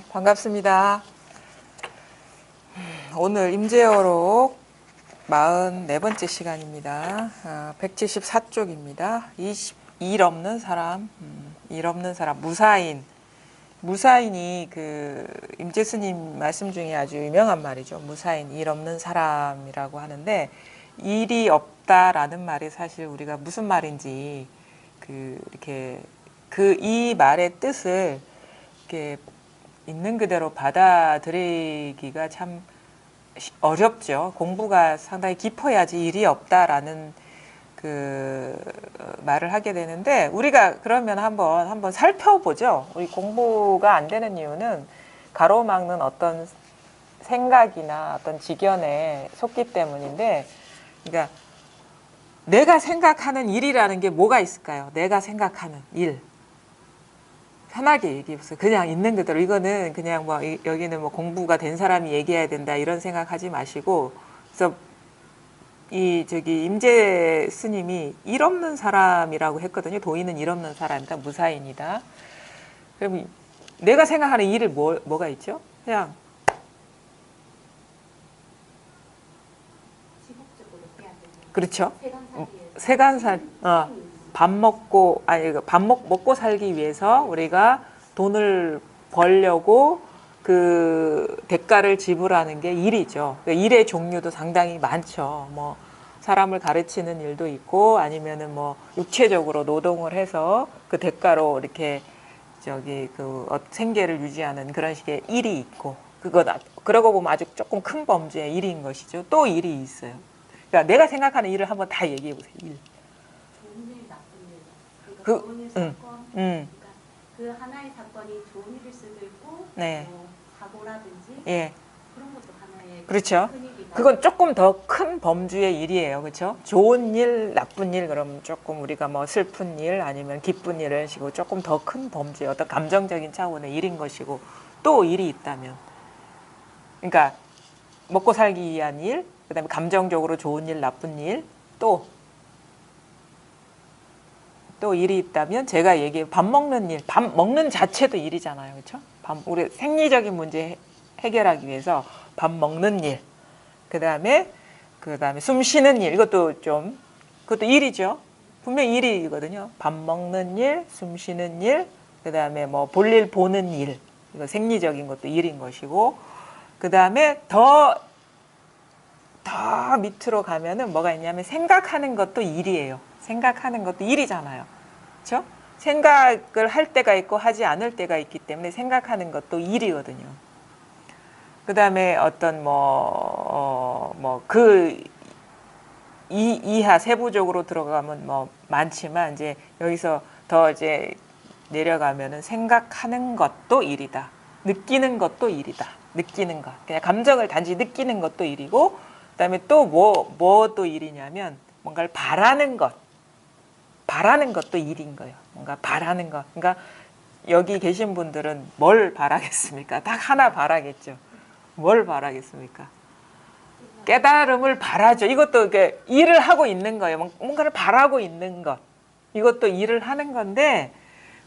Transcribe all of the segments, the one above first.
반갑습니다. 오늘 임재어록 44번째 시간입니다. 174쪽입니다. 일 없는 사람, 일 없는 사람, 무사인. 무사인이 그 임재스님 말씀 중에 아주 유명한 말이죠. 무사인, 일 없는 사람이라고 하는데, 일이 없다라는 말이 사실 우리가 무슨 말인지 이렇게 이 말의 뜻을 이렇게 있는 그대로 받아들이기가 참 어렵죠. 공부가 상당히 깊어야지 일이 없다라는 말을 하게 되는데, 우리가 그러면 한번 살펴보죠. 우리 공부가 안 되는 이유는 가로막는 어떤 생각이나 어떤 지견에 속기 때문인데, 그러니까 내가 생각하는 일이라는 게 뭐가 있을까요? 내가 생각하는 일. 편하게 얘기해보세요. 그냥 있는 그대로. 이거는 그냥 뭐 여기는 뭐 공부가 된 사람이 얘기해야 된다 이런 생각하지 마시고, 그래서 임재 스님이 일 없는 사람이라고 했거든요. 도인은 일 없는 사람이다. 무사인이다. 그럼 내가 생각하는 일을 뭐가 있죠? 그냥 그렇죠. 세간살. 밥 먹고 먹고 살기 위해서 우리가 돈을 벌려고 그 대가를 지불하는 게 일이죠. 일의 종류도 상당히 많죠. 뭐 사람을 가르치는 일도 있고, 아니면은 뭐 육체적으로 노동을 해서 그 대가로 이렇게 생계를 유지하는 그런 식의 일이 있고, 그러고 보면 아주 조금 큰 범죄의 일인 것이죠. 또 일이 있어요. 그러니까 내가 생각하는 일을 한번 다 얘기해 보세요. 일. 좋은 일, 나쁜 일. 그러니까 좋은 일 사건. 그러니까 그 하나의 사건이 좋은 일일 수도 있고, 네. 뭐 사고라든지. 예. 그런 것도 하나의 그렇죠. 큰 일이다. 그건 조금 더 큰 범주의 일이에요. 그렇죠? 좋은 일, 나쁜 일, 그럼 조금 우리가 뭐 슬픈 일 아니면 기쁜 일 이런 식으로 조금 더 큰 범주의 어떤 감정적인 차원의 일인 것이고, 또 일이 있다면, 그러니까 먹고 살기 위한 일, 그다음에 감정적으로 좋은 일, 나쁜 일, 또 일이 있다면, 제가 밥 먹는 일, 밥 먹는 자체도 일이잖아요. 그렇죠? 우리 생리적인 문제 해결하기 위해서 밥 먹는 일, 그다음에 숨 쉬는 일, 그것도 일이죠. 분명히 일이거든요. 밥 먹는 일, 숨 쉬는 일, 그다음에 뭐 볼일 보는 일, 이거 생리적인 것도 일인 것이고, 그다음에 더 밑으로 가면은 뭐가 있냐면 생각하는 것도 일이에요. 생각하는 것도 일이잖아요. 그렇죠? 생각을 할 때가 있고 하지 않을 때가 있기 때문에 생각하는 것도 일이거든요. 그다음에 어떤 이하 세부적으로 들어가면 뭐 많지만, 이제 여기서 더 이제 내려가면은 생각하는 것도 일이다. 느끼는 것도 일이다. 느끼는 것. 그냥 감정을 단지 느끼는 것도 일이고, 그다음에 또 또 일이냐면 뭔가를 바라는 것도 일인 거예요. 뭔가 바라는 것. 그러니까 여기 계신 분들은 뭘 바라겠습니까? 딱 하나 바라겠죠. 뭘 바라겠습니까? 깨달음을 바라죠. 이것도 이렇게 일을 하고 있는 거예요. 뭔가를 바라고 있는 것. 이것도 일을 하는 건데,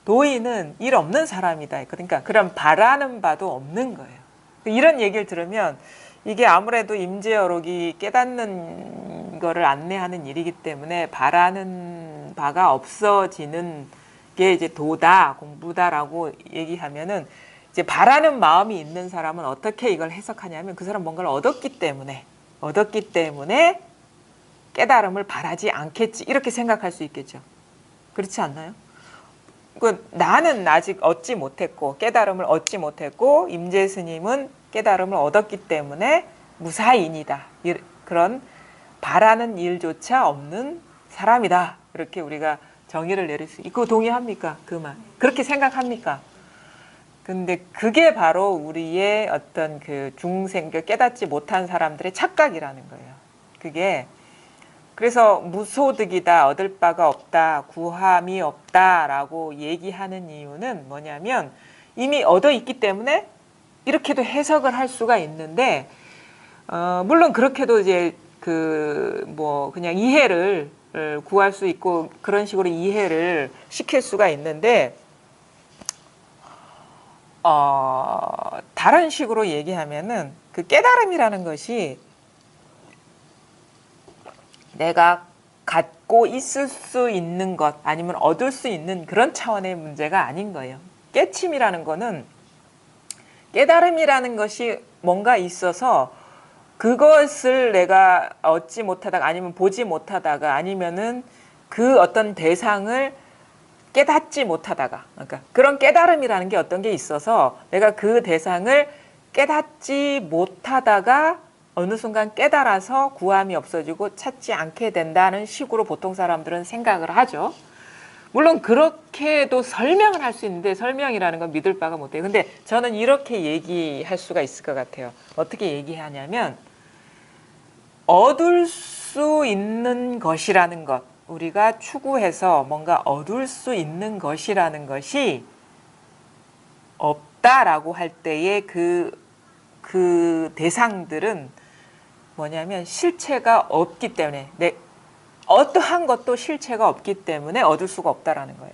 도인은 일 없는 사람이다. 그러니까 그런 바라는 바도 없는 거예요. 이런 얘기를 들으면 이게 아무래도 임재어록이 깨닫는 거를 안내하는 일이기 때문에 바라는 바가 없어지는 게 이제 도다, 공부다라고 얘기하면은, 이제 바라는 마음이 있는 사람은 어떻게 이걸 해석하냐면, 그 사람 뭔가를 얻었기 때문에 깨달음을 바라지 않겠지, 이렇게 생각할 수 있겠죠. 그렇지 않나요? 나는 아직 얻지 못했고, 깨달음을 얻지 못했고, 임재 스님은 깨달음을 얻었기 때문에 무사인이다. 그런 바라는 일조차 없는 사람이다. 이렇게 우리가 정의를 내릴 수 있고, 동의합니까? 그 말. 그렇게 생각합니까? 근데 그게 바로 우리의 어떤 깨닫지 못한 사람들의 착각이라는 거예요. 그게, 그래서 무소득이다, 얻을 바가 없다, 구함이 없다라고 얘기하는 이유는 뭐냐면, 이미 얻어 있기 때문에 이렇게도 해석을 할 수가 있는데, 물론 그렇게도 이제 그냥 이해를 구할 수 있고 그런 식으로 이해를 시킬 수가 있는데, 다른 식으로 얘기하면은 그 깨달음이라는 것이 내가 갖고 있을 수 있는 것 아니면 얻을 수 있는 그런 차원의 문제가 아닌 거예요. 깨침이라는 거는 깨달음이라는 것이 뭔가 있어서 그것을 내가 얻지 못하다가 아니면 보지 못하다가 아니면은 그 어떤 대상을 깨닫지 못하다가 그러니까 그런 깨달음이라는 게 어떤 게 있어서 내가 그 대상을 깨닫지 못하다가 어느 순간 깨달아서 구함이 없어지고 찾지 않게 된다는 식으로 보통 사람들은 생각을 하죠. 물론 그렇게도 설명을 할 수 있는데 설명이라는 건 믿을 바가 못 돼요. 근데 저는 이렇게 얘기할 수가 있을 것 같아요. 어떻게 얘기하냐면 얻을 수 있는 것이라는 것, 우리가 추구해서 뭔가 얻을 수 있는 것이라는 것이 없다라고 할 때의 그 대상들은 뭐냐면 실체가 없기 때문에 어떠한 것도 실체가 없기 때문에 얻을 수가 없다라는 거예요.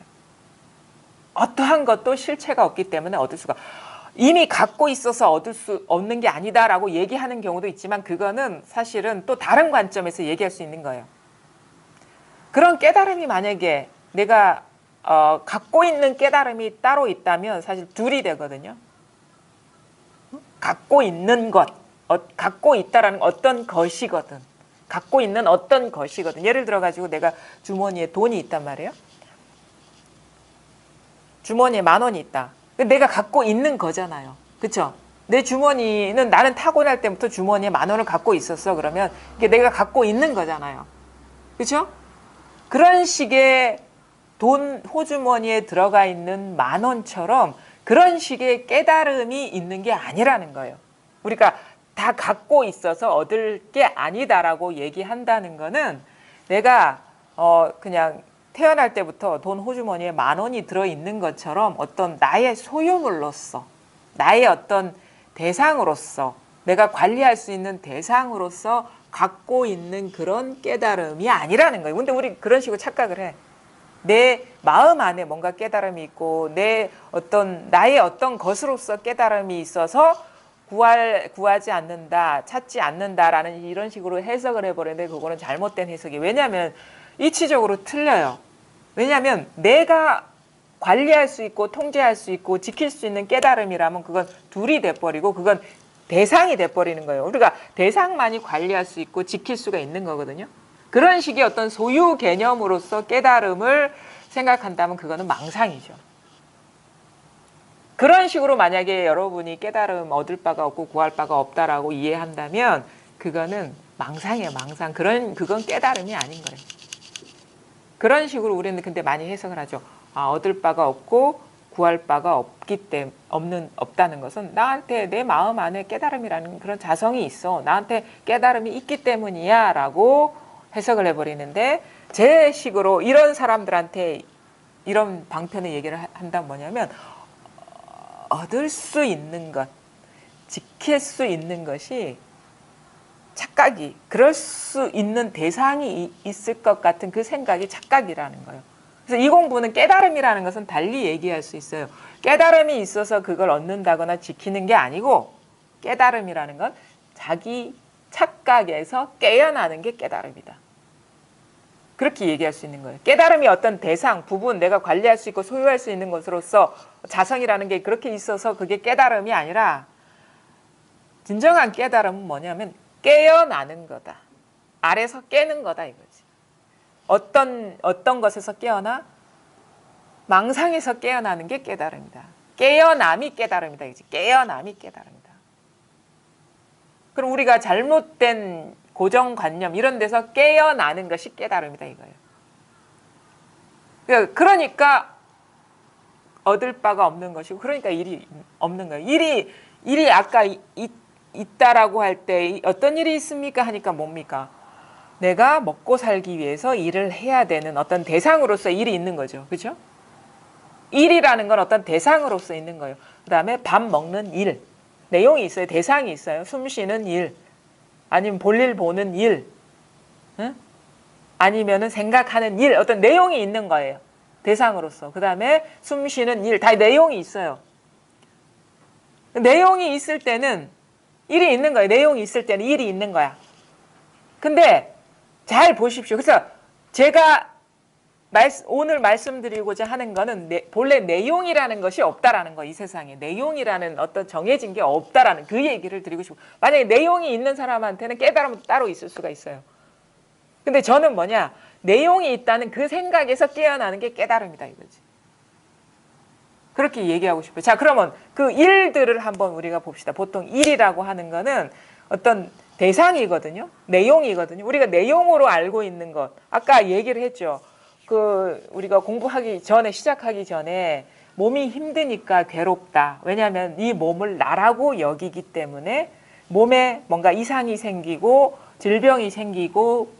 어떠한 것도 실체가 없기 때문에 얻을 수가 이미 갖고 있어서 얻을 수 없는 게 아니다라고 얘기하는 경우도 있지만 그거는 사실은 또 다른 관점에서 얘기할 수 있는 거예요. 그런 깨달음이 만약에 내가 갖고 있는 깨달음이 따로 있다면 사실 둘이 되거든요. 갖고 있는 것, 갖고 있다라는 어떤 것이거든. 갖고 있는 어떤 것이거든. 예를 들어가지고 내가 주머니에 돈이 있단 말이에요. 주머니에 10,000원이 있다. 내가 갖고 있는 거잖아요. 그렇죠? 내 주머니는 나는 타고날 때부터 주머니에 10,000원을 갖고 있었어. 그러면 이게 내가 갖고 있는 거잖아요. 그렇죠? 그런 식의 돈 호주머니에 들어가 있는 10,000원처럼 그런 식의 깨달음이 있는 게 아니라는 거예요. 우리가 다 갖고 있어서 얻을 게 아니다라고 얘기한다는 거는 내가 그냥 태어날 때부터 돈 호주머니에 10,000원이 들어있는 것처럼 어떤 나의 소유물로서 나의 어떤 대상으로서 내가 관리할 수 있는 대상으로서 갖고 있는 그런 깨달음이 아니라는 거예요. 근데 우리 그런 식으로 착각을 해. 내 마음 안에 뭔가 깨달음이 있고 나의 어떤 것으로서 깨달음이 있어서 구하지 않는다, 찾지 않는다라는 이런 식으로 해석을 해버리는데 그거는 잘못된 해석이에요. 왜냐하면 이치적으로 틀려요. 왜냐하면 내가 관리할 수 있고 통제할 수 있고 지킬 수 있는 깨달음이라면 그건 둘이 돼버리고 그건 대상이 돼버리는 거예요. 우리가 대상만이 관리할 수 있고 지킬 수가 있는 거거든요. 그런 식의 어떤 소유 개념으로서 깨달음을 생각한다면 그거는 망상이죠. 그런 식으로 만약에 여러분이 깨달음 얻을 바가 없고 구할 바가 없다라고 이해한다면 그거는 망상이에요. 망상. 그건 깨달음이 아닌 거예요. 그런 식으로 우리는 근데 많이 해석을 하죠. 얻을 바가 없고 구할 바가 없다는 것은 나한테 내 마음 안에 깨달음이라는 그런 자성이 있어. 나한테 깨달음이 있기 때문이야 라고 해석을 해버리는데 제 식으로 이런 사람들한테 이런 방편의 얘기를 한다면 뭐냐면 얻을 수 있는 것, 지킬 수 있는 것이 착각이 그럴 수 있는 대상이 있을 것 같은 그 생각이 착각이라는 거예요. 그래서 이 공부는 깨달음이라는 것은 달리 얘기할 수 있어요. 깨달음이 있어서 그걸 얻는다거나 지키는 게 아니고 깨달음이라는 건 자기 착각에서 깨어나는 게 깨달음이다. 그렇게 얘기할 수 있는 거예요. 깨달음이 어떤 대상, 부분, 내가 관리할 수 있고 소유할 수 있는 것으로서 자성이라는 게 그렇게 있어서 그게 깨달음이 아니라 진정한 깨달음은 뭐냐면 깨어나는 거다. 아래서 깨는 거다 이거지. 어떤 것에서 깨어나? 망상에서 깨어나는 게 깨달음이다. 깨어남이 깨달음이다 이거지. 깨어남이 깨달음이다. 그럼 우리가 잘못된 고정관념 이런 데서 깨어나는 것이 깨달음이다 이거예요. 그러니까 얻을 바가 없는 것이고 그러니까 일이 없는 거예요. 일이 아까 있다라고 할 때 어떤 일이 있습니까 하니까 뭡니까? 내가 먹고 살기 위해서 일을 해야 되는 어떤 대상으로서 일이 있는 거죠. 그렇죠? 일이라는 건 어떤 대상으로서 있는 거예요. 그 다음에 밥 먹는 일, 내용이 있어요. 대상이 있어요. 숨 쉬는 일, 아니면 볼일 보는 일, 응? 아니면은 생각하는 일, 어떤 내용이 있는 거예요. 대상으로서. 그 다음에 숨 쉬는 일, 다 내용이 있어요. 내용이 있을 때는 일이 있는 거예요. 내용이 있을 때는 일이 있는 거야. 근데 잘 보십시오. 그래서 제가 오늘 말씀드리고자 하는 거는 본래 내용이라는 것이 없다라는 거. 이 세상에 내용이라는 어떤 정해진 게 없다라는 그 얘기를 드리고 싶고, 만약에 내용이 있는 사람한테는 깨달음도 따로 있을 수가 있어요. 근데 저는 뭐냐, 내용이 있다는 그 생각에서 깨어나는 게 깨달음이다 이거지. 그렇게 얘기하고 싶어요. 자, 그러면 그 일들을 한번 우리가 봅시다. 보통 일이라고 하는 거는 어떤 대상이거든요. 내용이거든요. 우리가 내용으로 알고 있는 것. 아까 얘기를 했죠. 우리가 공부하기 전에, 시작하기 전에 몸이 힘드니까 괴롭다. 왜냐하면 이 몸을 나라고 여기기 때문에 몸에 뭔가 이상이 생기고 질병이 생기고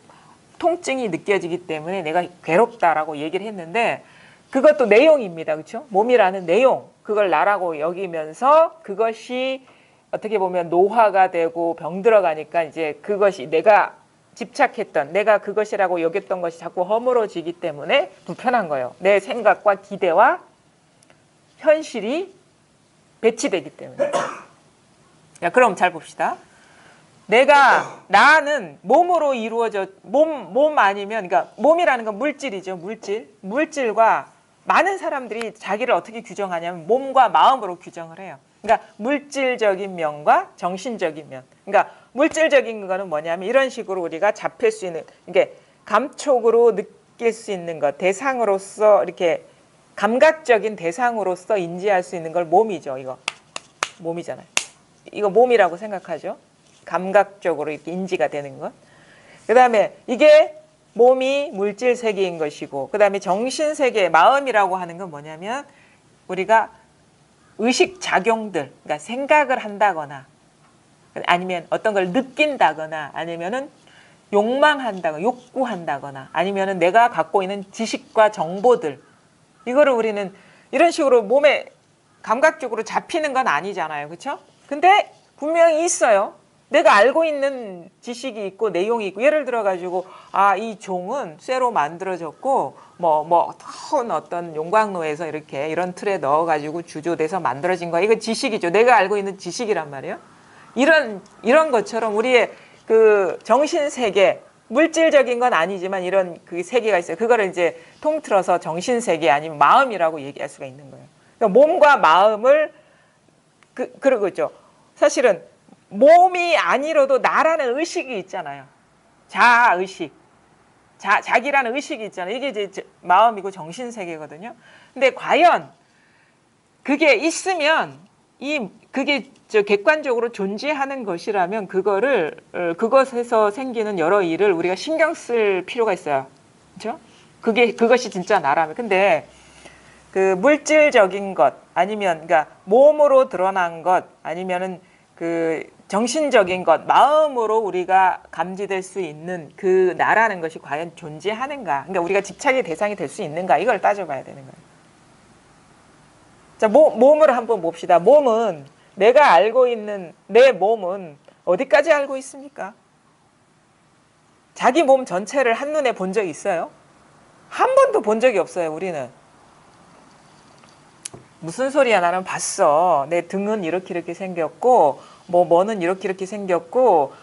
통증이 느껴지기 때문에 내가 괴롭다라고 얘기를 했는데, 그것도 내용입니다. 그렇죠? 몸이라는 내용, 그걸 나라고 여기면서 그것이 어떻게 보면 노화가 되고 병들어가니까 이제 그것이 내가 집착했던, 내가 그것이라고 여겼던 것이 자꾸 허물어지기 때문에 불편한 거예요. 내 생각과 기대와 현실이 배치되기 때문에. 자, 그럼 잘 봅시다. 나는 몸으로 이루어져, 몸 아니면, 그러니까 몸이라는 건 물질이죠. 물질과 많은 사람들이 자기를 어떻게 규정하냐면 몸과 마음으로 규정을 해요. 그러니까 물질적인 면과 정신적인 면. 그러니까 물질적인 거는 뭐냐면 이런 식으로 우리가 잡힐 수 있는, 이게 감촉으로 느낄 수 있는 것, 대상으로서 이렇게 감각적인 대상으로서 인지할 수 있는 걸 몸이죠. 이거 몸이잖아요. 이거 몸이라고 생각하죠. 감각적으로 이렇게 인지가 되는 것. 그 다음에 이게 몸이 물질 세계인 것이고, 그 다음에 정신 세계, 마음이라고 하는 건 뭐냐면 우리가 의식 작용들, 그러니까 생각을 한다거나 아니면 어떤 걸 느낀다거나 아니면은 욕망한다거나 욕구한다거나 아니면은 내가 갖고 있는 지식과 정보들, 이거를 우리는 이런 식으로 몸에 감각적으로 잡히는 건 아니잖아요. 그렇죠? 근데 분명히 있어요. 내가 알고 있는 지식이 있고 내용이 있고, 예를 들어 가지고 이 종은 쇠로 만들어졌고 큰 어떤 용광로에서 이렇게 이런 틀에 넣어 가지고 주조돼서 만들어진 거야. 이거 지식이죠. 내가 알고 있는 지식이란 말이에요. 이런 것처럼 우리의 그 정신 세계, 물질적인 건 아니지만 이런 그 세계가 있어요. 그거를 이제 통틀어서 정신 세계 아니면 마음이라고 얘기할 수가 있는 거예요. 그러니까 몸과 마음을 그러고 있죠. 사실은 몸이 아니라도 나라는 의식이 있잖아요. 자아의식. 자기라는 의식이 있잖아요. 이게 이제 마음이고 정신세계거든요. 근데 과연 그게 있으면 그게 객관적으로 존재하는 것이라면 그것에서 생기는 여러 일을 우리가 신경 쓸 필요가 있어요. 그렇죠? 그것이 진짜 나라면. 근데 그 물질적인 것 아니면 그러니까 몸으로 드러난 것 아니면은 그 정신적인 것, 마음으로 우리가 감지될 수 있는 그 나라는 것이 과연 존재하는가? 그러니까 우리가 집착의 대상이 될 수 있는가? 이걸 따져봐야 되는 거예요. 자, 몸을 한번 봅시다. 내가 알고 있는 내 몸은 어디까지 알고 있습니까? 자기 몸 전체를 한눈에 본 적이 있어요? 한 번도 본 적이 없어요, 우리는. 무슨 소리야, 나는 봤어. 내 등은 이렇게 생겼고 뭐는 이렇게 생겼고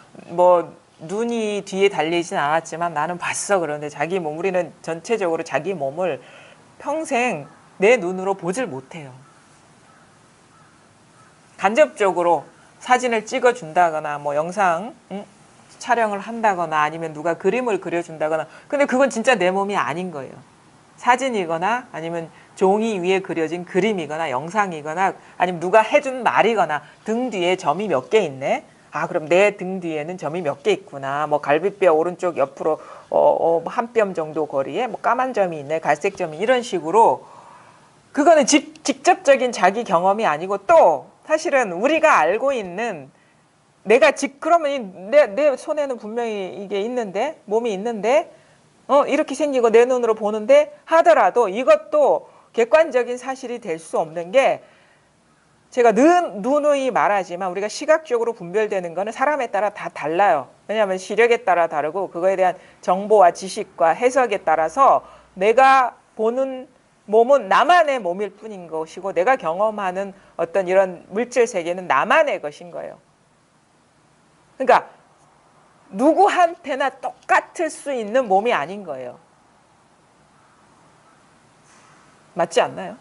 눈이 뒤에 달리진 않았지만 나는 봤어. 그런데 우리는 전체적으로 자기 몸을 평생 내 눈으로 보질 못해요. 간접적으로 사진을 찍어준다거나 영상 촬영을 한다거나 아니면 누가 그림을 그려준다거나, 근데 그건 진짜 내 몸이 아닌 거예요. 사진이거나 아니면 종이 위에 그려진 그림이거나 영상이거나 아니면 누가 해준 말이거나, 등 뒤에 점이 몇 개 있네. 그럼 내 등 뒤에는 점이 몇 개 있구나. 갈비뼈 오른쪽 옆으로 한 뼘 정도 거리에 까만 점이 있네, 갈색 점이, 이런 식으로. 그거는 직접적인 자기 경험이 아니고, 또 사실은 우리가 알고 있는 그러면 내 손에는 분명히 이게 있는데, 몸이 있는데 이렇게 생기고 내 눈으로 보는데 하더라도 이것도 객관적인 사실이 될 수 없는 게, 제가 누누이 말하지만 우리가 시각적으로 분별되는 거는 사람에 따라 다 달라요. 왜냐하면 시력에 따라 다르고 그거에 대한 정보와 지식과 해석에 따라서 내가 보는 몸은 나만의 몸일 뿐인 것이고 내가 경험하는 어떤 이런 물질 세계는 나만의 것인 거예요. 그러니까 누구한테나 똑같을 수 있는 몸이 아닌 거예요. 맞지 않나요?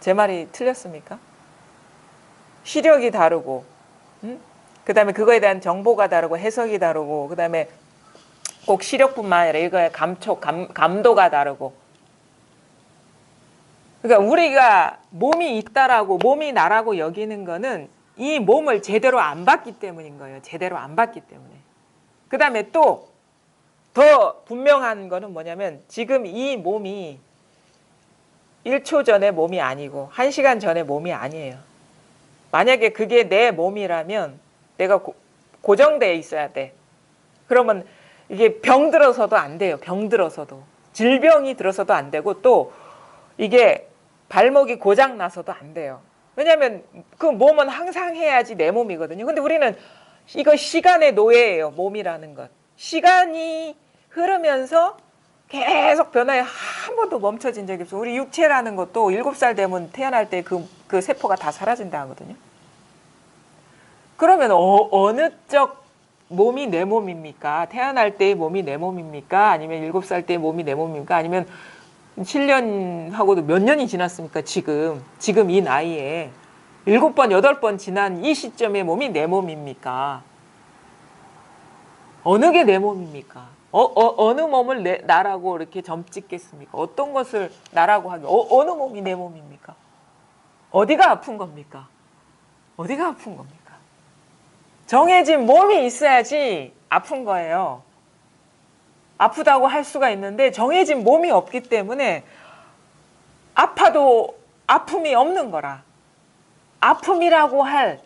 제 말이 틀렸습니까? 시력이 다르고, 그 다음에 그거에 대한 정보가 다르고 해석이 다르고, 그 다음에 꼭 시력뿐만 아니라 이거의 감도가 다르고. 그러니까 우리가 몸이 있다라고, 몸이 나라고 여기는 거는 이 몸을 제대로 안 봤기 때문인 거예요. 제대로 안 봤기 때문에. 그 다음에 또 더 분명한 거는 뭐냐면 지금 이 몸이 1초 전의 몸이 아니고 1시간 전의 몸이 아니에요. 만약에 그게 내 몸이라면 내가 고정되어 있어야 돼. 그러면 이게 병 들어서도 안 돼요. 병 들어서도. 질병이 들어서도 안 되고 또 이게 발목이 고장 나서도 안 돼요. 왜냐하면 그 몸은 항상 해야지 내 몸이거든요. 근데 우리는 이거 시간의 노예예요. 몸이라는 것. 시간이 흐르면서 계속 변화에 한 번도 멈춰진 적이 없어요. 우리 육체라는 것도 7살 되면 태어날 때 그 세포가 다 사라진다 하거든요. 그러면 어느 쪽 몸이 내 몸입니까? 태어날 때의 몸이 내 몸입니까? 아니면 7살 때의 몸이 내 몸입니까? 아니면 7년하고도 몇 년이 지났습니까? 지금 이 나이에 7번, 8번 지난 이 시점의 몸이 내 몸입니까? 어느 게 내 몸입니까? 어느 몸을 나라고 이렇게 점 찍겠습니까? 어떤 것을 나라고 하면 어느 몸이 내 몸입니까? 어디가 아픈 겁니까? 어디가 아픈 겁니까? 정해진 몸이 있어야지 아픈 거예요. 아프다고 할 수가 있는데 정해진 몸이 없기 때문에 아파도 아픔이 없는 거라. 아픔이라고 할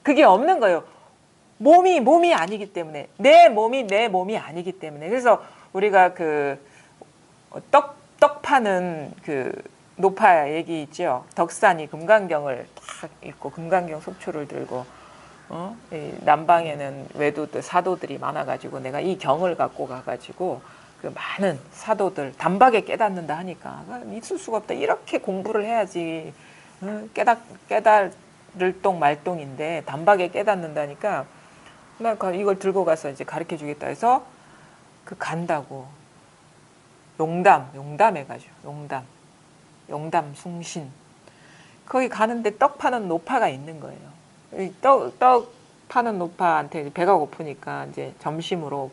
그게 없는 거예요. 몸이 아니기 때문에 내 몸이 아니기 때문에. 그래서 우리가 그 떡 파는 그 노파 얘기 있죠. 덕산이 금강경을 딱 읽고 금강경 속초를 들고 이 남방에는 외도들 사도들이 많아가지고 내가 이 경을 갖고 가가지고 그 많은 사도들 단박에 깨닫는다 하니까 있을 수가 없다. 이렇게 공부를 해야지 깨달을 똥 말똥인데 단박에 깨닫는다니까 나 이걸 들고 가서 이제 가르쳐 주겠다 해서 그 간다고 용담 해가지고 용담 숭신 거기 가는데 떡 파는 노파가 있는 거예요. 떡 파는 노파한테 배가 고프니까 이제 점심으로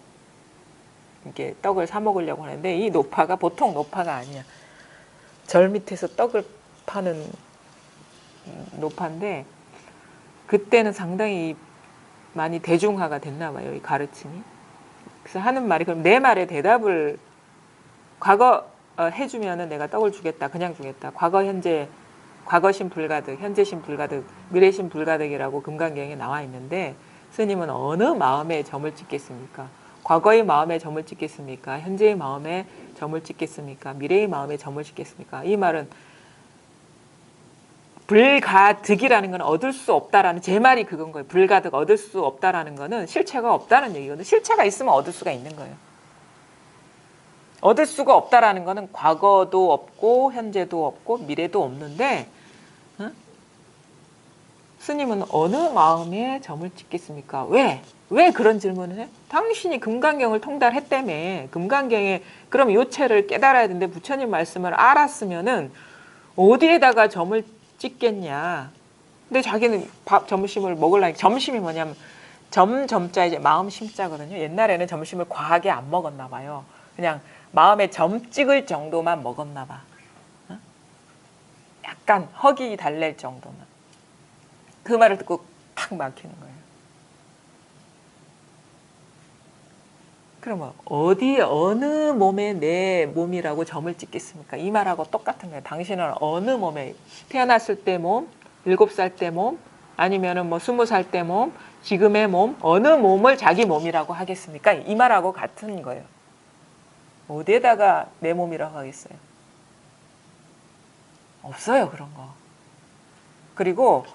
이렇게 떡을 사 먹으려고 하는데 이 노파가 보통 노파가 아니야. 절 밑에서 떡을 파는 노파인데 그때는 상당히 많이 대중화가 됐나 봐요. 이 가르침이. 그래서 하는 말이 그럼 내 말에 대답을 과거 해주면은 내가 떡을 주겠다. 그냥 주겠다. 과거신 불가득, 현재신 불가득, 미래신 불가득이라고 금강경에 나와 있는데 스님은 어느 마음에 점을 찍겠습니까? 과거의 마음에 점을 찍겠습니까? 현재의 마음에 점을 찍겠습니까? 미래의 마음에 점을 찍겠습니까? 이 말은 불가득이라는 건 얻을 수 없다라는 제 말이 그건 거예요. 불가득 얻을 수 없다라는 거는 실체가 없다는 얘기거든요. 실체가 있으면 얻을 수가 있는 거예요. 얻을 수가 없다라는 거는 과거도 없고 현재도 없고 미래도 없는데 스님은 어느 마음에 점을 찍겠습니까? 왜 그런 질문을 해? 당신이 금강경을 통달했다며. 금강경에 그럼 요체를 깨달아야 되는데 부처님 말씀을 알았으면은 어디에다가 점을 찍겠냐. 근데 자기는 점심을 먹으려니까 점심이 뭐냐면 점자 이제 마음 심자거든요. 옛날에는 점심을 과하게 안 먹었나 봐요. 그냥 마음에 점 찍을 정도만 먹었나 봐. 약간 허기 달랠 정도만. 그 말을 듣고 팍 막히는 거예요. 그러면 어느 몸에 내 몸이라고 점을 찍겠습니까? 이 말하고 똑같은 거예요. 당신은 어느 몸에 태어났을 때 몸, 7살 때 몸, 아니면은 뭐 20살 때 몸, 지금의 몸, 어느 몸을 자기 몸이라고 하겠습니까? 이 말하고 같은 거예요. 어디에다가 내 몸이라고 하겠어요? 없어요, 그런 거. 그리고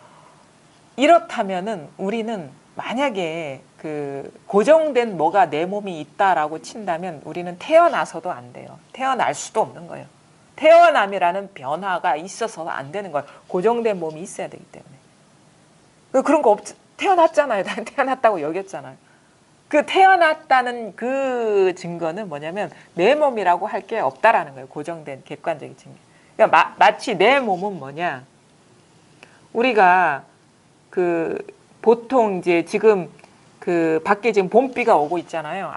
이렇다면은 우리는 만약에 그 고정된 뭐가 내 몸이 있다라고 친다면 우리는 태어나서도 안 돼요. 태어날 수도 없는 거예요. 태어남이라는 변화가 있어서 안 되는 거예요. 고정된 몸이 있어야 되기 때문에. 그런 거 태어났잖아요. 태어났다고 여겼잖아요. 그 태어났다는 그 증거는 뭐냐면 내 몸이라고 할 게 없다라는 거예요. 고정된 객관적인 증거. 그러니까 마치 내 몸은 뭐냐? 우리가 그 보통 이제 지금 그 밖에 지금 봄비가 오고 있잖아요.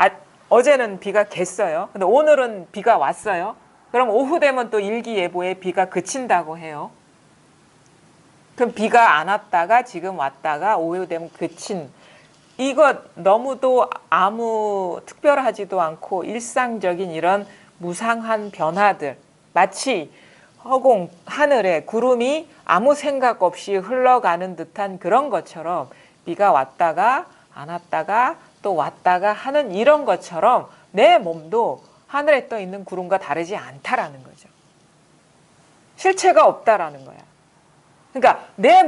어제는 비가 갰어요. 근데 오늘은 비가 왔어요. 그럼 오후 되면 또 일기예보에 비가 그친다고 해요. 그럼 비가 안 왔다가 지금 왔다가 오후 되면 그친. 이거 너무도 아무 특별하지도 않고 일상적인 이런 무상한 변화들. 마치 허공, 하늘에 구름이 아무 생각 없이 흘러가는 듯한 그런 것처럼 비가 왔다가 안 왔다가 또 왔다가 하는 이런 것처럼 내 몸도 하늘에 떠 있는 구름과 다르지 않다라는 거죠. 실체가 없다라는 거야. 그러니까 내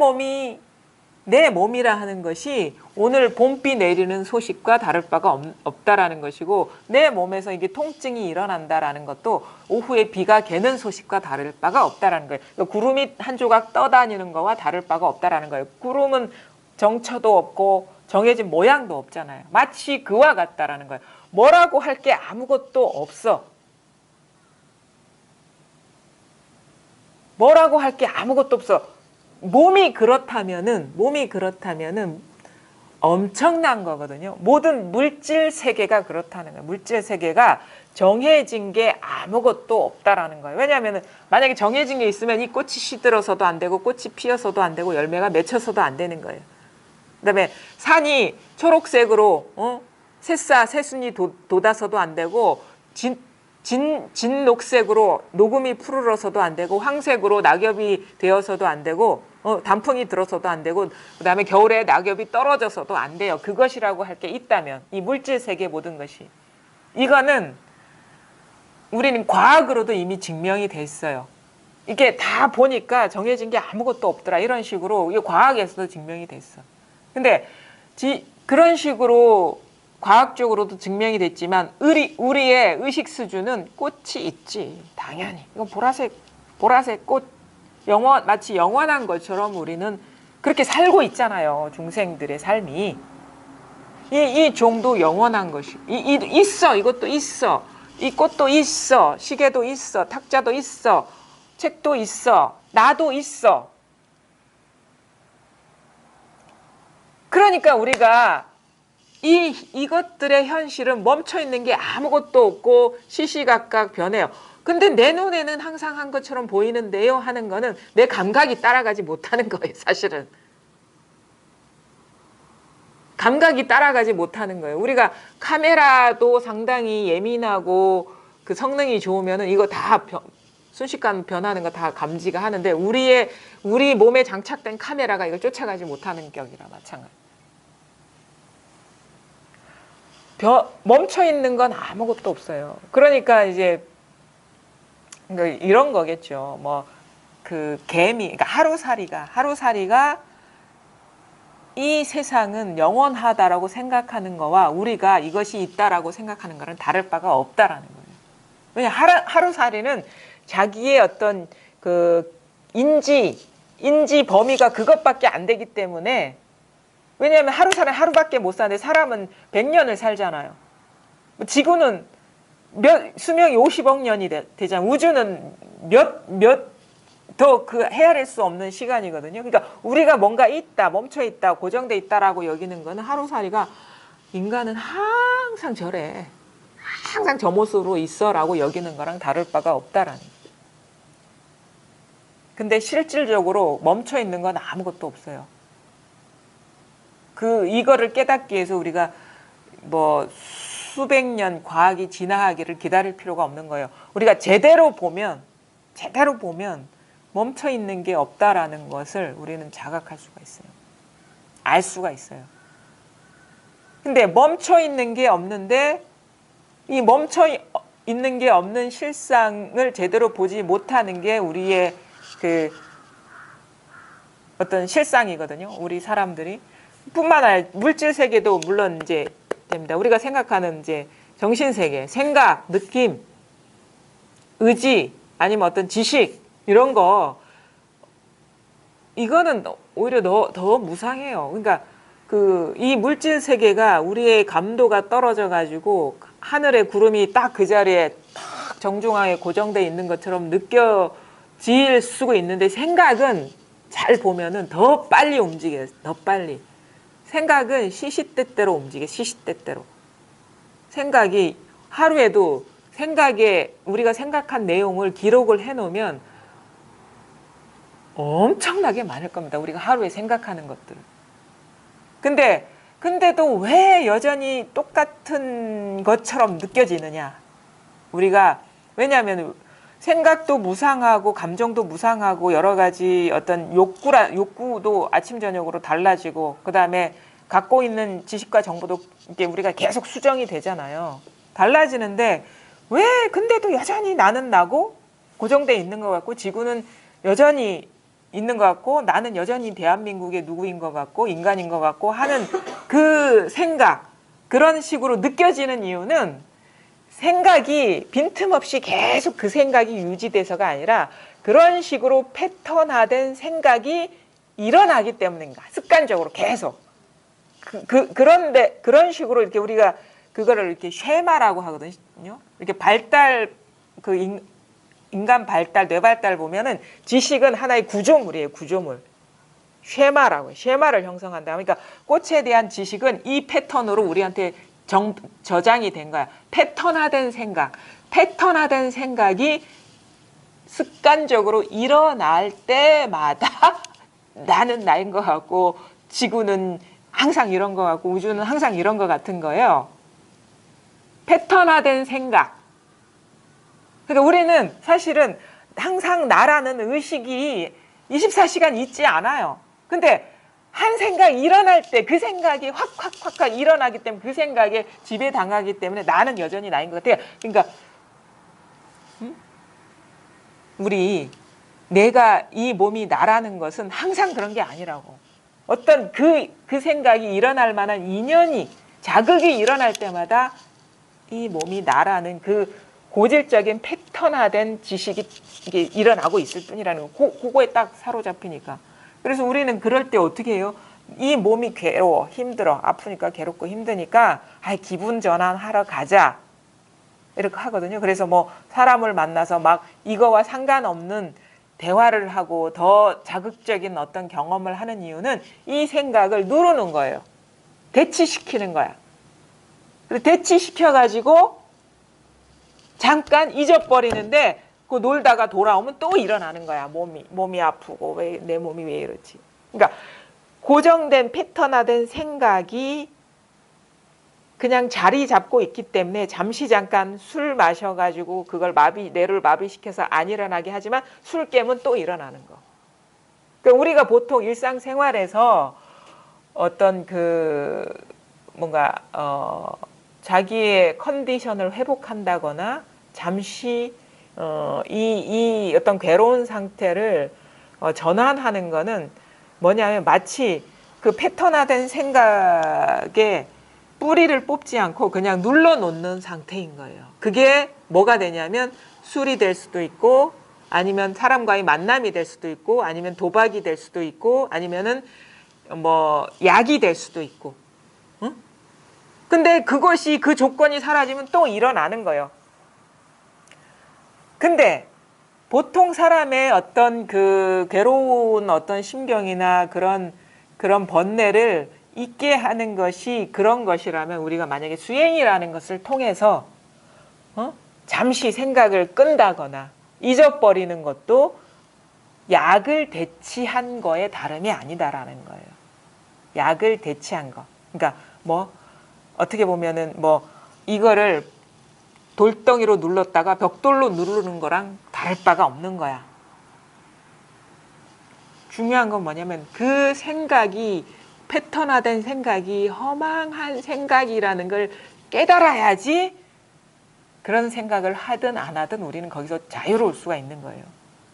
몸이라 하는 것이 오늘 봄비 내리는 소식과 다를 바가 없다라는 것이고 내 몸에서 이게 통증이 일어난다라는 것도 오후에 비가 개는 소식과 다를 바가 없다라는 거예요. 그러니까 구름이 한 조각 떠다니는 거와 다를 바가 없다라는 거예요. 구름은 정처도 없고 정해진 모양도 없잖아요. 마치 그와 같다라는 거예요. 뭐라고 할 게 아무것도 없어. 뭐라고 할 게 아무것도 없어. 몸이 그렇다면은 엄청난 거거든요. 모든 물질 세계가 그렇다는 거예요. 물질 세계가 정해진 게 아무것도 없다라는 거예요. 왜냐하면 만약에 정해진 게 있으면 이 꽃이 시들어서도 안 되고 꽃이 피어서도 안 되고 열매가 맺혀서도 안 되는 거예요. 그다음에 산이 초록색으로 새순이 돋아서도 안 되고 진녹색으로 녹음이 푸르러서도 안 되고 황색으로 낙엽이 되어서도 안 되고 단풍이 들어서도 안 되고 그다음에 겨울에 낙엽이 떨어져서도 안 돼요. 그것이라고 할 게 있다면 이 물질 세계 모든 것이 이거는 우리는 과학으로도 이미 증명이 됐어요. 이게 다 보니까 정해진 게 아무것도 없더라 이런 식으로 이 과학에서도 증명이 됐어. 근데 그런 식으로 과학적으로도 증명이 됐지만 우리의 의식 수준은 꽃이 있지. 당연히. 이건 보라색 꽃 마치 영원한 것처럼 우리는 그렇게 살고 있잖아요. 중생들의 삶이. 이 종도 영원한 것이 있어. 이것도 있어. 이 꽃도 있어. 시계도 있어. 탁자도 있어. 책도 있어. 나도 있어. 그러니까 우리가 이것들의 현실은 멈춰있는 게 아무것도 없고 시시각각 변해요. 근데 내 눈에는 항상 한 것처럼 보이는데요 하는 거는 내 감각이 따라가지 못하는 거예요. 사실은. 감각이 따라가지 못하는 거예요. 우리가 카메라도 상당히 예민하고 그 성능이 좋으면은 이거 다 순식간 변하는 거 다 감지가 하는데 우리 몸에 장착된 카메라가 이걸 쫓아가지 못하는 격이라 마찬가지. 멈춰 있는 건 아무것도 없어요. 그러니까 이제 이런 거겠죠. 뭐 그 그러니까 하루살이가 이 세상은 영원하다라고 생각하는 거와 우리가 이것이 있다라고 생각하는 거는 다를 바가 없다라는 거예요. 왜냐 하루살이는 자기의 어떤 그 인지 범위가 그것밖에 안 되기 때문에 왜냐하면 하루살이 하루밖에 못 사는데 사람은 100년을 살잖아요. 지구는 수명이 50억 년이 되잖아요. 우주는 더 그 헤아릴 수 없는 시간이거든요. 그러니까 우리가 뭔가 있다, 멈춰 있다, 고정돼 있다라고 여기는 거는 하루살이가 인간은 항상 저래. 항상 저 모습으로 있어라고 여기는 거랑 다를 바가 없다라는 거예요. 근데 실질적으로 멈춰 있는 건 아무것도 없어요. 이거를 깨닫기 위해서 우리가 뭐 수백 년 과학이 진화하기를 기다릴 필요가 없는 거예요. 우리가 제대로 보면 멈춰 있는 게 없다라는 것을 우리는 자각할 수가 있어요. 알 수가 있어요. 근데 멈춰 있는 게 없는데 이 멈춰 있는 게 없는 실상을 제대로 보지 못하는 게 우리의 그 어떤 실상이거든요. 우리 사람들이 뿐만 아니라 물질 세계도 물론 이제 됩니다. 우리가 생각하는 이제 정신 세계, 생각, 느낌, 의지, 아니면 어떤 지식 이런 거 이거는 오히려 더 무상해요. 그러니까 이 물질 세계가 우리의 감도가 떨어져 가지고 하늘의 구름이 딱 그 자리에 딱 정중하게 고정돼 있는 것처럼 느껴질 수가 있는데 생각은 잘 보면은 더 빨리 움직여요. 더 빨리. 생각은 시시때때로 움직여. 시시때때로. 생각이 하루에도 생각에 우리가 생각한 내용을 기록을 해놓으면 엄청나게 많을 겁니다. 우리가 하루에 생각하는 것들. 근데도 왜 여전히 똑같은 것처럼 느껴지느냐? 왜냐하면 생각도 무상하고 감정도 무상하고 여러 가지 어떤 욕구도 아침 저녁으로 달라지고 그다음에 갖고 있는 지식과 정보도 이게 우리가 계속 수정이 되잖아요. 달라지는데 왜 근데도 여전히 나는 나고 고정돼 있는 것 같고 지구는 여전히 있는 것 같고 나는 여전히 대한민국의 누구인 것 같고 인간인 것 같고 하는 그 생각 그런 식으로 느껴지는 이유는 생각이 빈틈없이 계속 그 생각이 유지돼서가 아니라 그런 식으로 패턴화된 생각이 일어나기 때문인가 습관적으로 계속 그런데 그런 식으로 이렇게 우리가 그거를 이렇게 쉐마라고 하거든요. 이렇게 인간 발달, 뇌 발달 보면은 지식은 하나의 구조물이에요. 구조물. 쉐마를 형성한다. 그러니까 꽃에 대한 지식은 이 패턴으로 우리한테 저장이 된 거야. 패턴화된 생각이 습관적으로 일어날 때마다 나는 나인 것 같고 지구는 항상 이런 것 같고 우주는 항상 이런 것 같은 거예요. 패턴화된 생각. 그러니까 우리는 사실은 항상 나라는 의식이 24시간 있지 않아요. 근데 한 생각이 일어날 때 그 생각이 확 일어나기 때문에 그 생각에 지배당하기 때문에 나는 여전히 나인 것 같아요. 그러니까 내가 이 몸이 나라는 것은 항상 그런 게 아니라고. 어떤 그 생각이 일어날 만한 자극이 일어날 때마다 이 몸이 나라는 그 고질적인 패턴화된 지식이 이게 일어나고 있을 뿐이라는 거. 그거에 딱 사로잡히니까. 그래서 우리는 그럴 때 어떻게 해요? 이 몸이 괴로워, 힘들어, 아프니까 괴롭고 힘드니까 기분 전환하러 가자. 이렇게 하거든요. 그래서 뭐 사람을 만나서 막 이거와 상관없는 대화를 하고 더 자극적인 어떤 경험을 하는 이유는 이 생각을 누르는 거예요. 대치시키는 거야. 그리고 대치시켜가지고 잠깐 잊어버리는데 그 놀다가 돌아오면 또 일어나는 거야. 몸이 아프고 내 몸이 왜 이러지. 그러니까 고정된 패턴화된 생각이 그냥 자리 잡고 있기 때문에 잠깐 술 마셔가지고 그걸 뇌를 마비시켜서 안 일어나게 하지만 술 깨면 또 일어나는 거. 그러니까 우리가 보통 일상생활에서 어떤 자기의 컨디션을 회복한다거나 잠시 이 어떤 괴로운 상태를 전환하는 거는 뭐냐면 마치 그 패턴화된 생각에 뿌리를 뽑지 않고 그냥 눌러놓는 상태인 거예요. 그게 뭐가 되냐면 술이 될 수도 있고 아니면 사람과의 만남이 될 수도 있고 아니면 도박이 될 수도 있고 아니면은 뭐 약이 될 수도 있고. 응? 근데 그 조건이 사라지면 또 일어나는 거예요. 근데 보통 사람의 어떤 그 괴로운 어떤 심경이나 그런 번뇌를 있게 하는 것이 그런 것이라면 우리가 만약에 수행이라는 것을 통해서 잠시 생각을 끈다거나 잊어버리는 것도 약을 대치한 거에 다름이 아니다라는 거예요. 약을 대치한 거. 그러니까 뭐 어떻게 보면은 뭐 이거를 돌덩이로 눌렀다가 벽돌로 누르는 거랑 다를 바가 없는 거야. 중요한 건 뭐냐면 그 생각이 패턴화된 생각이 허망한 생각이라는 걸 깨달아야지 그런 생각을 하든 안 하든 우리는 거기서 자유로울 수가 있는 거예요.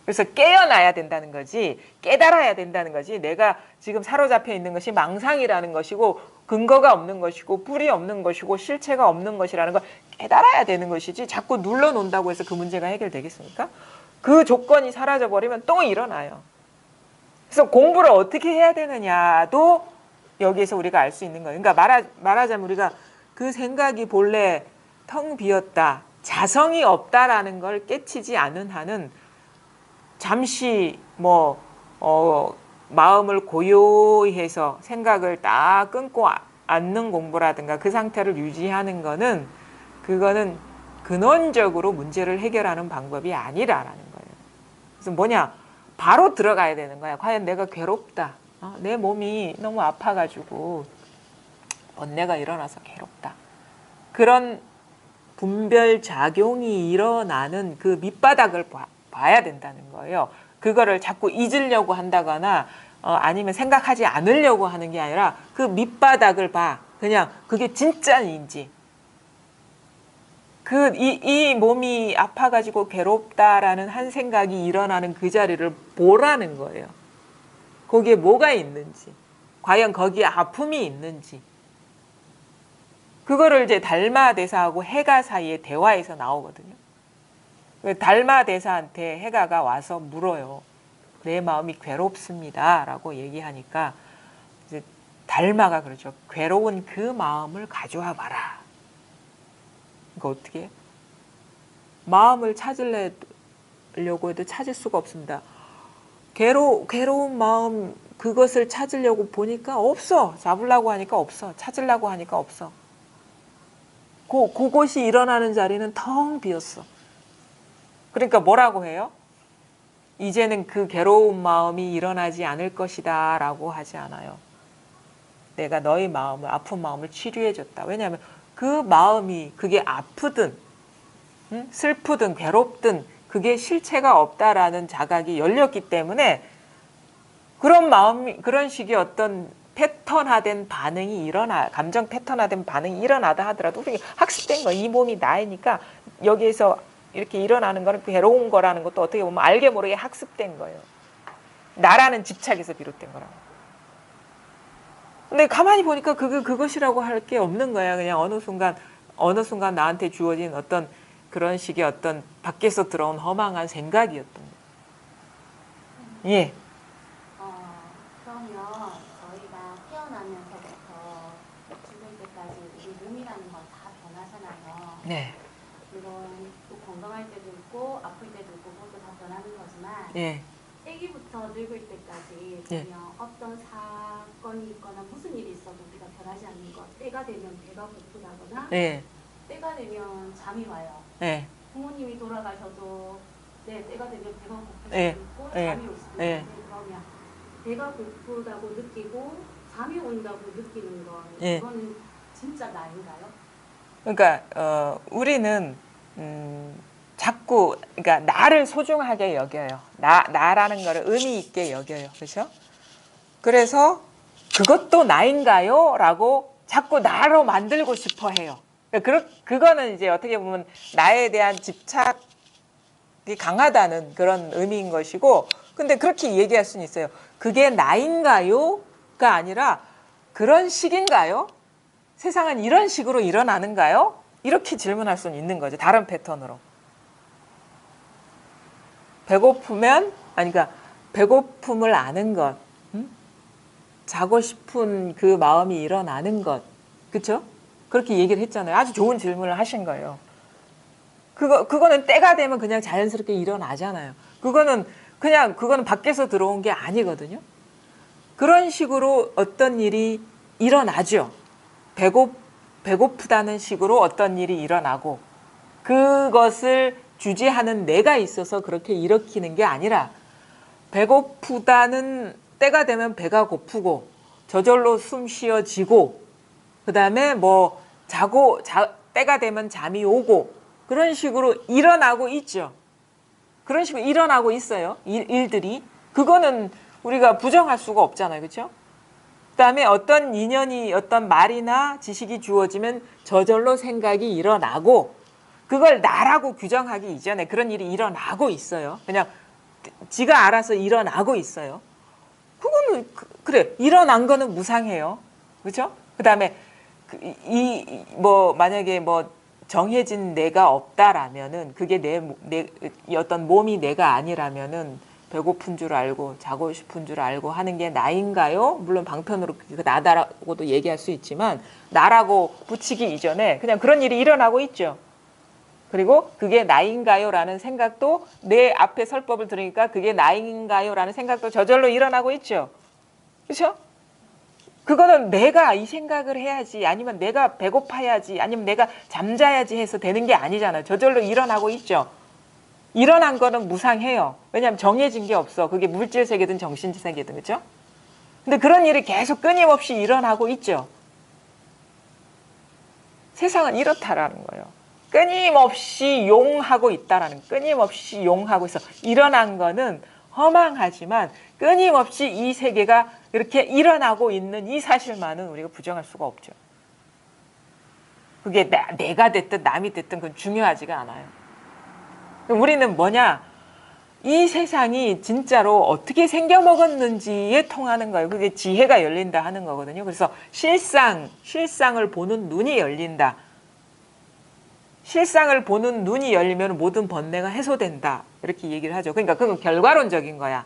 그래서 깨어나야 된다는 거지 깨달아야 된다는 거지 내가 지금 사로잡혀 있는 것이 망상이라는 것이고 근거가 없는 것이고 뿌리 없는 것이고 실체가 없는 것이라는 걸 깨달아야 되는 것이지 자꾸 눌러놓는다고 해서 그 문제가 해결되겠습니까? 그 조건이 사라져 버리면 또 일어나요. 그래서 공부를 어떻게 해야 되느냐도 여기에서 우리가 알 수 있는 거예요. 그러니까 말하자면 우리가 그 생각이 본래 텅 비었다, 자성이 없다라는 걸 깨치지 않은 한은 잠시 마음을 고요히 해서 생각을 딱 끊고 앉는 공부라든가 그 상태를 유지하는 거는 그거는 근원적으로 문제를 해결하는 방법이 아니라는 거예요. 그래서 뭐냐? 바로 들어가야 되는 거야. 과연 내가 괴롭다. 내 몸이 너무 아파가지고 번뇌가 일어나서 괴롭다. 그런 분별작용이 일어나는 그 밑바닥을 봐야 된다는 거예요. 그거를 자꾸 잊으려고 한다거나 아니면 생각하지 않으려고 하는 게 아니라 그 밑바닥을 봐. 그냥 그게 진짜인지. 이 몸이 아파가지고 괴롭다라는 한 생각이 일어나는 그 자리를 보라는 거예요. 거기에 뭐가 있는지, 과연 거기에 아픔이 있는지. 그거를 이제 달마 대사하고 해가 사이의 대화에서 나오거든요. 달마 대사한테 해가가 와서 물어요. 내 마음이 괴롭습니다. 라고 얘기하니까 이제 달마가 그러죠. 괴로운 그 마음을 가져와 봐라. 그러니까 어떻게 해요? 마음을 찾으려고 해도 찾을 수가 없습니다. 괴로운 마음 그것을 찾으려고 보니까 없어. 잡으려고 하니까 없어. 찾으려고 하니까 없어. 그곳이 일어나는 자리는 텅 비었어. 그러니까 뭐라고 해요? 이제는 그 괴로운 마음이 일어나지 않을 것이다 라고 하지 않아요. 내가 너의 마음을, 아픈 마음을 치료해 줬다. 왜냐하면 그 마음이 그게 아프든 슬프든 괴롭든 그게 실체가 없다라는 자각이 열렸기 때문에 그런 식의 어떤 패턴화된 반응이 감정 패턴화된 반응이 일어나다 하더라도 우리 학습된 거, 이 몸이 나이니까 여기에서 이렇게 일어나는 거는 괴로운 거라는 것도 어떻게 보면 알게 모르게 학습된 거예요. 나라는 집착에서 비롯된 거라고. 근데 가만히 보니까 그것이라고 할 게 없는 거야. 그냥 어느 순간 나한테 주어진 어떤 그런 식의 어떤 밖에서 들어온 허망한 생각이었던 거예요. 예. 그러면 저희가 태어나면서부터 죽을 때까지 우리 몸이라는 건 다 변하잖아요. 네. 물론 또 건강할 때도 있고 아플 때도 있고 그것도 다 변하는 거지만 예. 아기부터 늙을 때까지 예. 보면 어떤 사건이 있거나 무슨 일이 있어도 우리가 변하지 않는 것. 때가 되면 배가 고프다거나 예. 때가 되면 잠이 와요. 예. 부모님이 돌아가셔도 때가 되면 배가 고플 수도 예. 있고 예. 잠이 올 수도 예. 있는데 그러면 배가 고프다고 느끼고 잠이 온다고 느끼는 건 예. 그거는 진짜 나인가요? 그러니까 우리는 자꾸 그러니까 나를 소중하게 여겨요. 나라는 거를 의미 있게 여겨요. 그렇죠? 그래서 그것도 나인가요? 라고 자꾸 나로 만들고 싶어 해요. 그거는 이제 어떻게 보면 나에 대한 집착이 강하다는 그런 의미인 것이고, 근데 그렇게 얘기할 수는 있어요. 그게 나인가요?가 아니라 그런 식인가요? 세상은 이런 식으로 일어나는가요? 이렇게 질문할 수는 있는 거죠. 다른 패턴으로. 그러니까 배고픔을 아는 것, 자고 싶은 그 마음이 일어나는 것, 그렇죠? 그렇게 얘기를 했잖아요. 아주 좋은 질문을 하신 거예요. 그거는 때가 되면 그냥 자연스럽게 일어나잖아요. 그거는 밖에서 들어온 게 아니거든요. 그런 식으로 어떤 일이 일어나죠. 배고프다는 식으로 어떤 일이 일어나고 그것을 주재하는 내가 있어서 그렇게 일으키는 게 아니라 배고프다는 때가 되면 배가 고프고 저절로 숨 쉬어지고 그다음에 때가 되면 잠이 오고 그런 식으로 일어나고 있죠. 그런 식으로 일어나고 있어요. 일들이. 그거는 우리가 부정할 수가 없잖아요. 그렇죠? 그다음에 어떤 인연이 어떤 말이나 지식이 주어지면 저절로 생각이 일어나고 그걸 나라고 규정하기 이전에 그런 일이 일어나고 있어요. 그냥 지가 알아서 일어나고 있어요. 그거는 그래 일어난 거는 무상해요. 그렇죠? 그다음에 만약에 정해진 내가 없다라면은 그게 내 어떤 몸이 내가 아니라면은 배고픈 줄 알고 자고 싶은 줄 알고 하는 게 나인가요? 물론 방편으로 나다라고도 얘기할 수 있지만 나라고 붙이기 이전에 그냥 그런 일이 일어나고 있죠. 그리고 그게 나인가요? 라는 생각도 내 앞에 설법을 들으니까 그게 나인가요? 라는 생각도 저절로 일어나고 있죠. 그렇죠? 그거는 내가 이 생각을 해야지 아니면 내가 배고파야지 아니면 내가 잠자야지 해서 되는 게 아니잖아요. 저절로 일어나고 있죠. 일어난 거는 무상해요. 왜냐하면 정해진 게 없어. 그게 물질 세계든 정신 세계든 그렇죠? 근데 그런 일이 계속 끊임없이 일어나고 있죠. 세상은 이렇다라는 거예요. 끊임없이 용하고 있다라는 끊임없이 용하고 있어. 일어난 거는 허망하지만 끊임없이 이 세계가 이렇게 일어나고 있는 이 사실만은 우리가 부정할 수가 없죠. 그게 내가 됐든 남이 됐든 그건 중요하지가 않아요. 우리는 뭐냐? 이 세상이 진짜로 어떻게 생겨먹었는지에 통하는 거예요. 그게 지혜가 열린다 하는 거거든요. 그래서 실상을 보는 눈이 열린다. 실상을 보는 눈이 열리면 모든 번뇌가 해소된다. 이렇게 얘기를 하죠. 그러니까 그건 결과론적인 거야.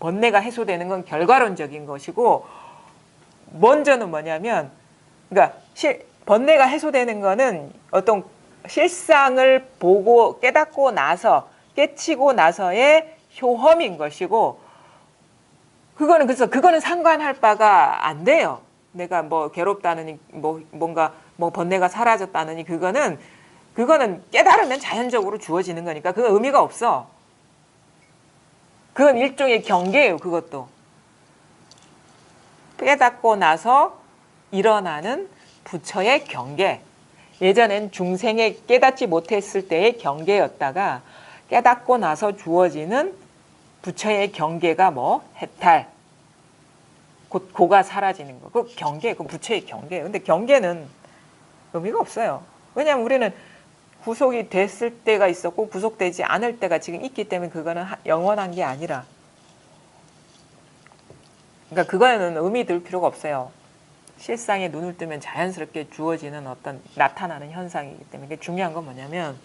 번뇌가 해소되는 건 결과론적인 것이고 먼저는 뭐냐면 그러니까 번뇌가 해소되는 거는 어떤 실상을 보고 깨닫고 나서 깨치고 나서의 효험인 것이고 그거는 상관할 바가 안 돼요. 내가 뭐 괴롭다느니 뭔가 번뇌가 사라졌다느니 그거는 깨달으면 자연적으로 주어지는 거니까 그건 의미가 없어. 그건 일종의 경계예요. 그것도 깨닫고 나서 일어나는 부처의 경계. 예전엔 중생의 깨닫지 못했을 때의 경계였다가 깨닫고 나서 주어지는 부처의 경계가 해탈, 곧 고가 사라지는 거. 그 경계, 그 부처의 경계예요. 근데 경계는 의미가 없어요. 왜냐하면 우리는 구속이 됐을 때가 있었고 구속되지 않을 때가 지금 있기 때문에 그거는 영원한 게 아니라 그러니까 그거에는 의미 들 필요가 없어요. 실상에 눈을 뜨면 자연스럽게 주어지는 어떤 나타나는 현상이기 때문에 중요한 건 뭐냐면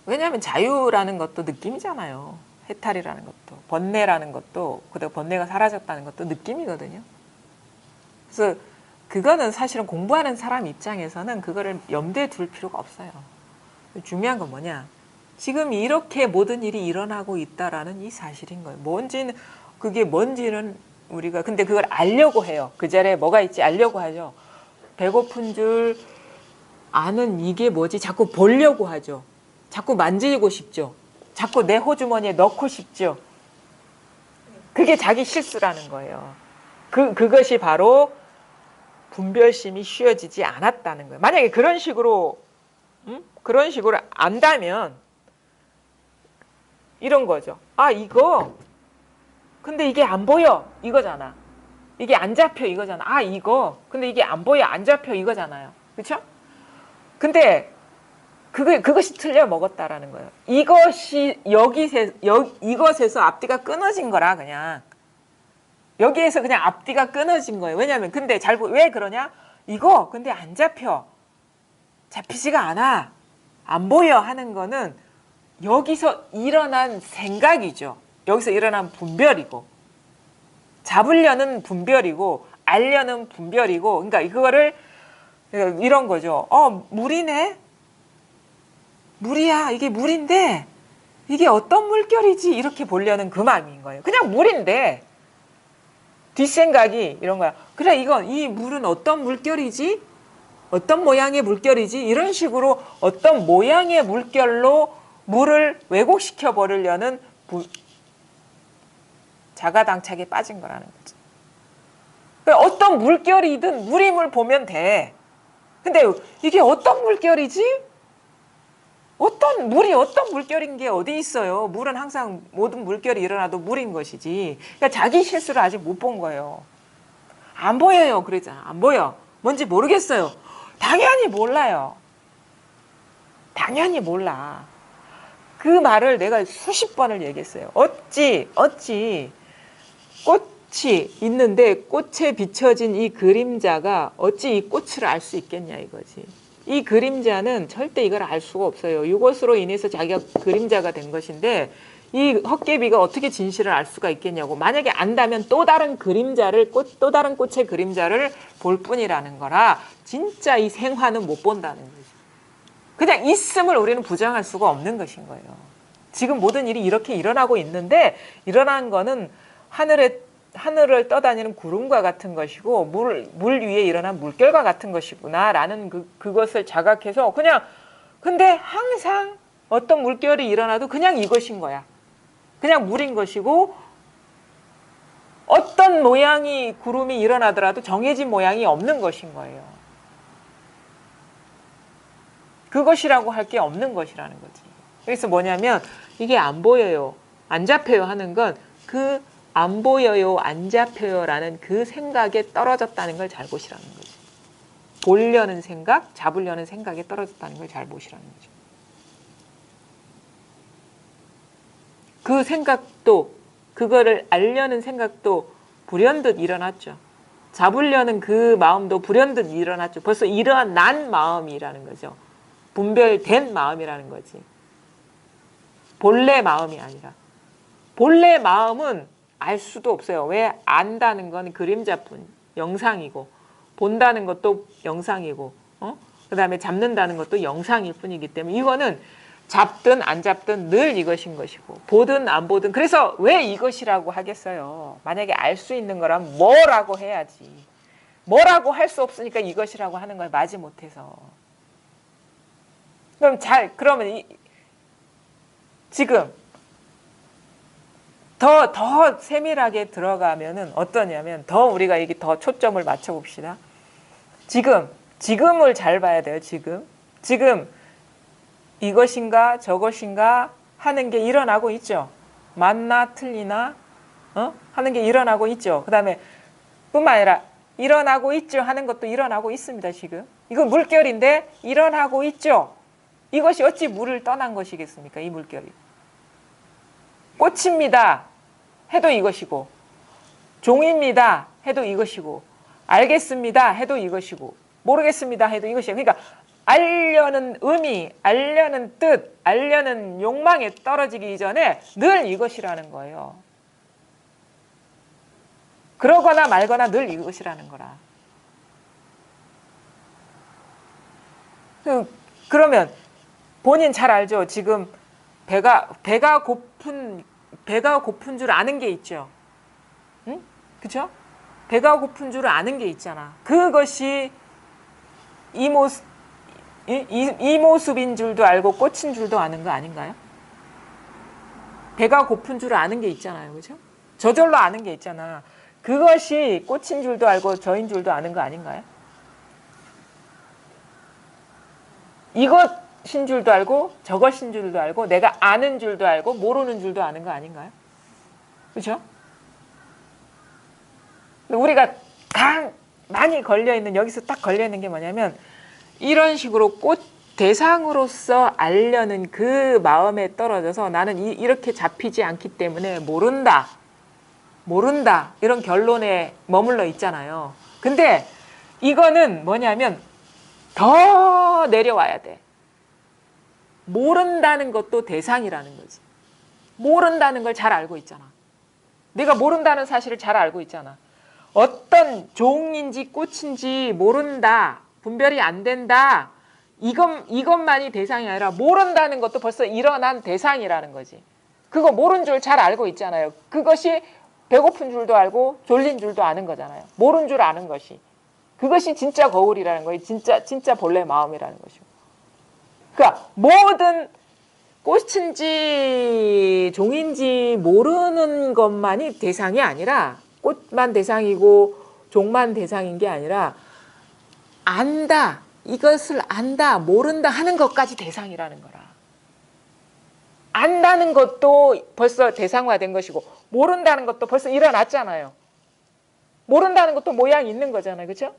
왜냐하면 자유라는 것도 느낌이잖아요. 해탈이라는 것도 번뇌라는 것도 그다음 번뇌가 사라졌다는 것도 느낌이거든요. 그래서 그거는 사실은 공부하는 사람 입장에서는 그거를 염두에 둘 필요가 없어요. 중요한 건 뭐냐? 지금 이렇게 모든 일이 일어나고 있다라는 이 사실인 거예요. 그게 뭔지는 우리가 근데 그걸 알려고 해요. 그 자리에 뭐가 있지 알려고 하죠. 배고픈 줄 아는 이게 뭐지? 자꾸 보려고 하죠. 자꾸 만지고 싶죠. 자꾸 내 호주머니에 넣고 싶죠. 그게 자기 실수라는 거예요. 그것이 바로 분별심이 쉬어지지 않았다는 거예요. 만약에 그런 식으로 안다면 이런 거죠. 근데 이게 안 보여 이거잖아. 이게 안 잡혀 이거잖아. 근데 이게 안 보여 안 잡혀 이거잖아요. 그렇죠? 근데 그것이 틀려 먹었다라는 거예요. 이것에서 앞뒤가 끊어진 거라 그냥. 여기에서 그냥 앞뒤가 끊어진 거예요. 왜냐하면 근데 왜 그러냐? 근데 안 잡혀. 잡히지가 않아. 안 보여 하는 거는 여기서 일어난 생각이죠. 여기서 일어난 분별이고 잡으려는 분별이고 알려는 분별이고 그러니까 이거를 이런 거죠. 물이네? 물이야. 이게 물인데 이게 어떤 물결이지? 이렇게 보려는 그 마음인 거예요. 그냥 물인데 뒷생각이 이런 거야. 그래 이 물은 어떤 물결이지? 어떤 모양의 물결이지? 이런 식으로 어떤 모양의 물결로 물을 왜곡시켜 버리려는 자가당착에 빠진 거라는 거죠. 그러니까 어떤 물결이든 물임을 보면 돼. 근데 이게 어떤 물결이지? 물이 어떤 물결인 게 어디 있어요? 물은 항상 모든 물결이 일어나도 물인 것이지. 그러니까 자기 실수를 아직 못 본 거예요. 안 보여요. 그러잖아. 안 보여. 뭔지 모르겠어요. 당연히 몰라요. 당연히 몰라. 그 말을 내가 수십 번을 얘기했어요. 어찌 꽃이 있는데 꽃에 비춰진 이 그림자가 어찌 이 꽃을 알 수 있겠냐 이거지. 이 그림자는 절대 이걸 알 수가 없어요. 이것으로 인해서 자기가 그림자가 된 것인데 이 헛개비가 어떻게 진실을 알 수가 있겠냐고. 만약에 안다면 또 다른 그림자를 또 다른 꽃의 그림자를 볼 뿐이라는 거라 진짜 이 생화는 못 본다는 거죠. 그냥 있음을 우리는 부정할 수가 없는 것인 거예요. 지금 모든 일이 이렇게 일어나고 있는데 일어난 거는 하늘을 떠다니는 구름과 같은 것이고 물 위에 일어난 물결과 같은 것이구나라는 그것을 자각해서 그냥 근데 항상 어떤 물결이 일어나도 그냥 이것인 거야. 그냥 물인 것이고 어떤 모양이 구름이 일어나더라도 정해진 모양이 없는 것인 거예요. 그것이라고 할 게 없는 것이라는 거지. 그래서 뭐냐면 이게 안 보여요, 안 잡혀요 하는 건 그 안 보여요, 안 잡혀요라는 그 생각에 떨어졌다는 걸 잘 보시라는 거지. 보려는 생각, 잡으려는 생각에 떨어졌다는 걸 잘 보시라는 거죠. 그 생각도 그거를 알려는 생각도 불현듯 일어났죠. 잡으려는 그 마음도 불현듯 일어났죠. 벌써 일어난 마음이라는 거죠. 분별된 마음이라는 거지. 본래 마음이 아니라. 본래 마음은 알 수도 없어요. 왜? 안다는 건 그림자뿐, 영상이고 본다는 것도 영상이고 그 다음에 잡는다는 것도 영상일 뿐이기 때문에 이거는 잡든 안 잡든 늘 이것인 것이고 보든 안 보든 그래서 왜 이것이라고 하겠어요. 만약에 알 수 있는 거라면 뭐라고 해야지. 뭐라고 할 수 없으니까 이것이라고 하는 거예요. 마지 못해서. 그러면 지금 더 세밀하게 들어가면은 어떠냐면 더 우리가 이게 더 초점을 맞춰 봅시다. 지금을 잘 봐야 돼요. 지금 이것인가 저것인가 하는 게 일어나고 있죠. 맞나 틀리나 하는 게 일어나고 있죠. 그 다음에 뿐만 아니라 일어나고 있죠 하는 것도 일어나고 있습니다. 지금 이거 물결인데 일어나고 있죠. 이것이 어찌 물을 떠난 것이겠습니까? 이 물결이. 꽃입니다 해도 이것이고 종입니다 해도 이것이고 알겠습니다 해도 이것이고 모르겠습니다 해도 이것이에요. 그러니까 알려는 의미, 알려는 뜻, 알려는 욕망에 떨어지기 전에 늘 이것이라는 거예요. 그러거나 말거나 늘 이것이라는 거라. 그러면 본인 잘 알죠? 지금 배가 고픈 줄 아는 게 있죠. 응? 그죠? 배가 고픈 줄 아는 게 있잖아. 그것이 이 모습인 줄도 알고 꽃인 줄도 아는 거 아닌가요? 배가 고픈 줄 아는 게 있잖아요. 그죠? 저절로 아는 게 있잖아. 그것이 꽃인 줄도 알고 저인 줄도 아는 거 아닌가요? 이것인 줄도 알고 저것인 줄도 알고 내가 아는 줄도 알고 모르는 줄도 아는 거 아닌가요? 그렇죠? 우리가 가장 많이 걸려있는 여기서 딱 걸려있는 게 뭐냐면 이런 식으로 꽃 대상으로서 알려는 그 마음에 떨어져서 나는 이렇게 잡히지 않기 때문에 모른다 이런 결론에 머물러 있잖아요. 근데 이거는 뭐냐면 더 내려와야 돼. 모른다는 것도 대상이라는 거지. 모른다는 걸 잘 알고 있잖아. 내가 모른다는 사실을 잘 알고 있잖아. 어떤 종인지 꽃인지 모른다, 분별이 안 된다, 이것만이 대상이 아니라 모른다는 것도 벌써 일어난 대상이라는 거지. 그거 모른 줄 잘 알고 있잖아요. 그것이 배고픈 줄도 알고 졸린 줄도 아는 거잖아요. 모른 줄 아는 것이. 그것이 진짜 거울이라는 거예요. 진짜 본래 마음이라는 것이고. 그러니까 모든 꽃인지 종인지 모르는 것만이 대상이 아니라 꽃만 대상이고 종만 대상인 게 아니라 안다, 이것을 안다, 모른다 하는 것까지 대상이라는 거라. 안다는 것도 벌써 대상화된 것이고 모른다는 것도 벌써 일어났잖아요. 모른다는 것도 모양이 있는 거잖아요. 그렇죠?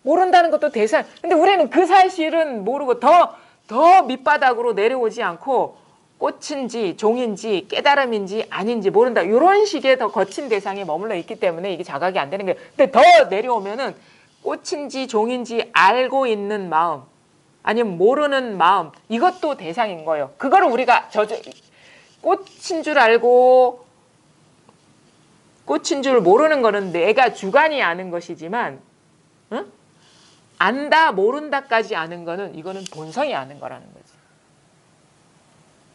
모른다는 것도 대상. 근데 우리는 그 사실은 모르고 더 밑바닥으로 내려오지 않고 꽃인지 종인지 깨달음인지 아닌지 모른다. 이런 식의 더 거친 대상에 머물러 있기 때문에 이게 자각이 안 되는 거예요. 근데 더 내려오면은 꽃인지 종인지 알고 있는 마음, 아니면 모르는 마음, 이것도 대상인 거예요. 그거를 우리가 꽃인 줄 알고 꽃인 줄 모르는 거는 내가 주관이 아는 것이지만, 응? 안다 모른다까지 아는 거는 이거는 본성이 아는 거라는 거지.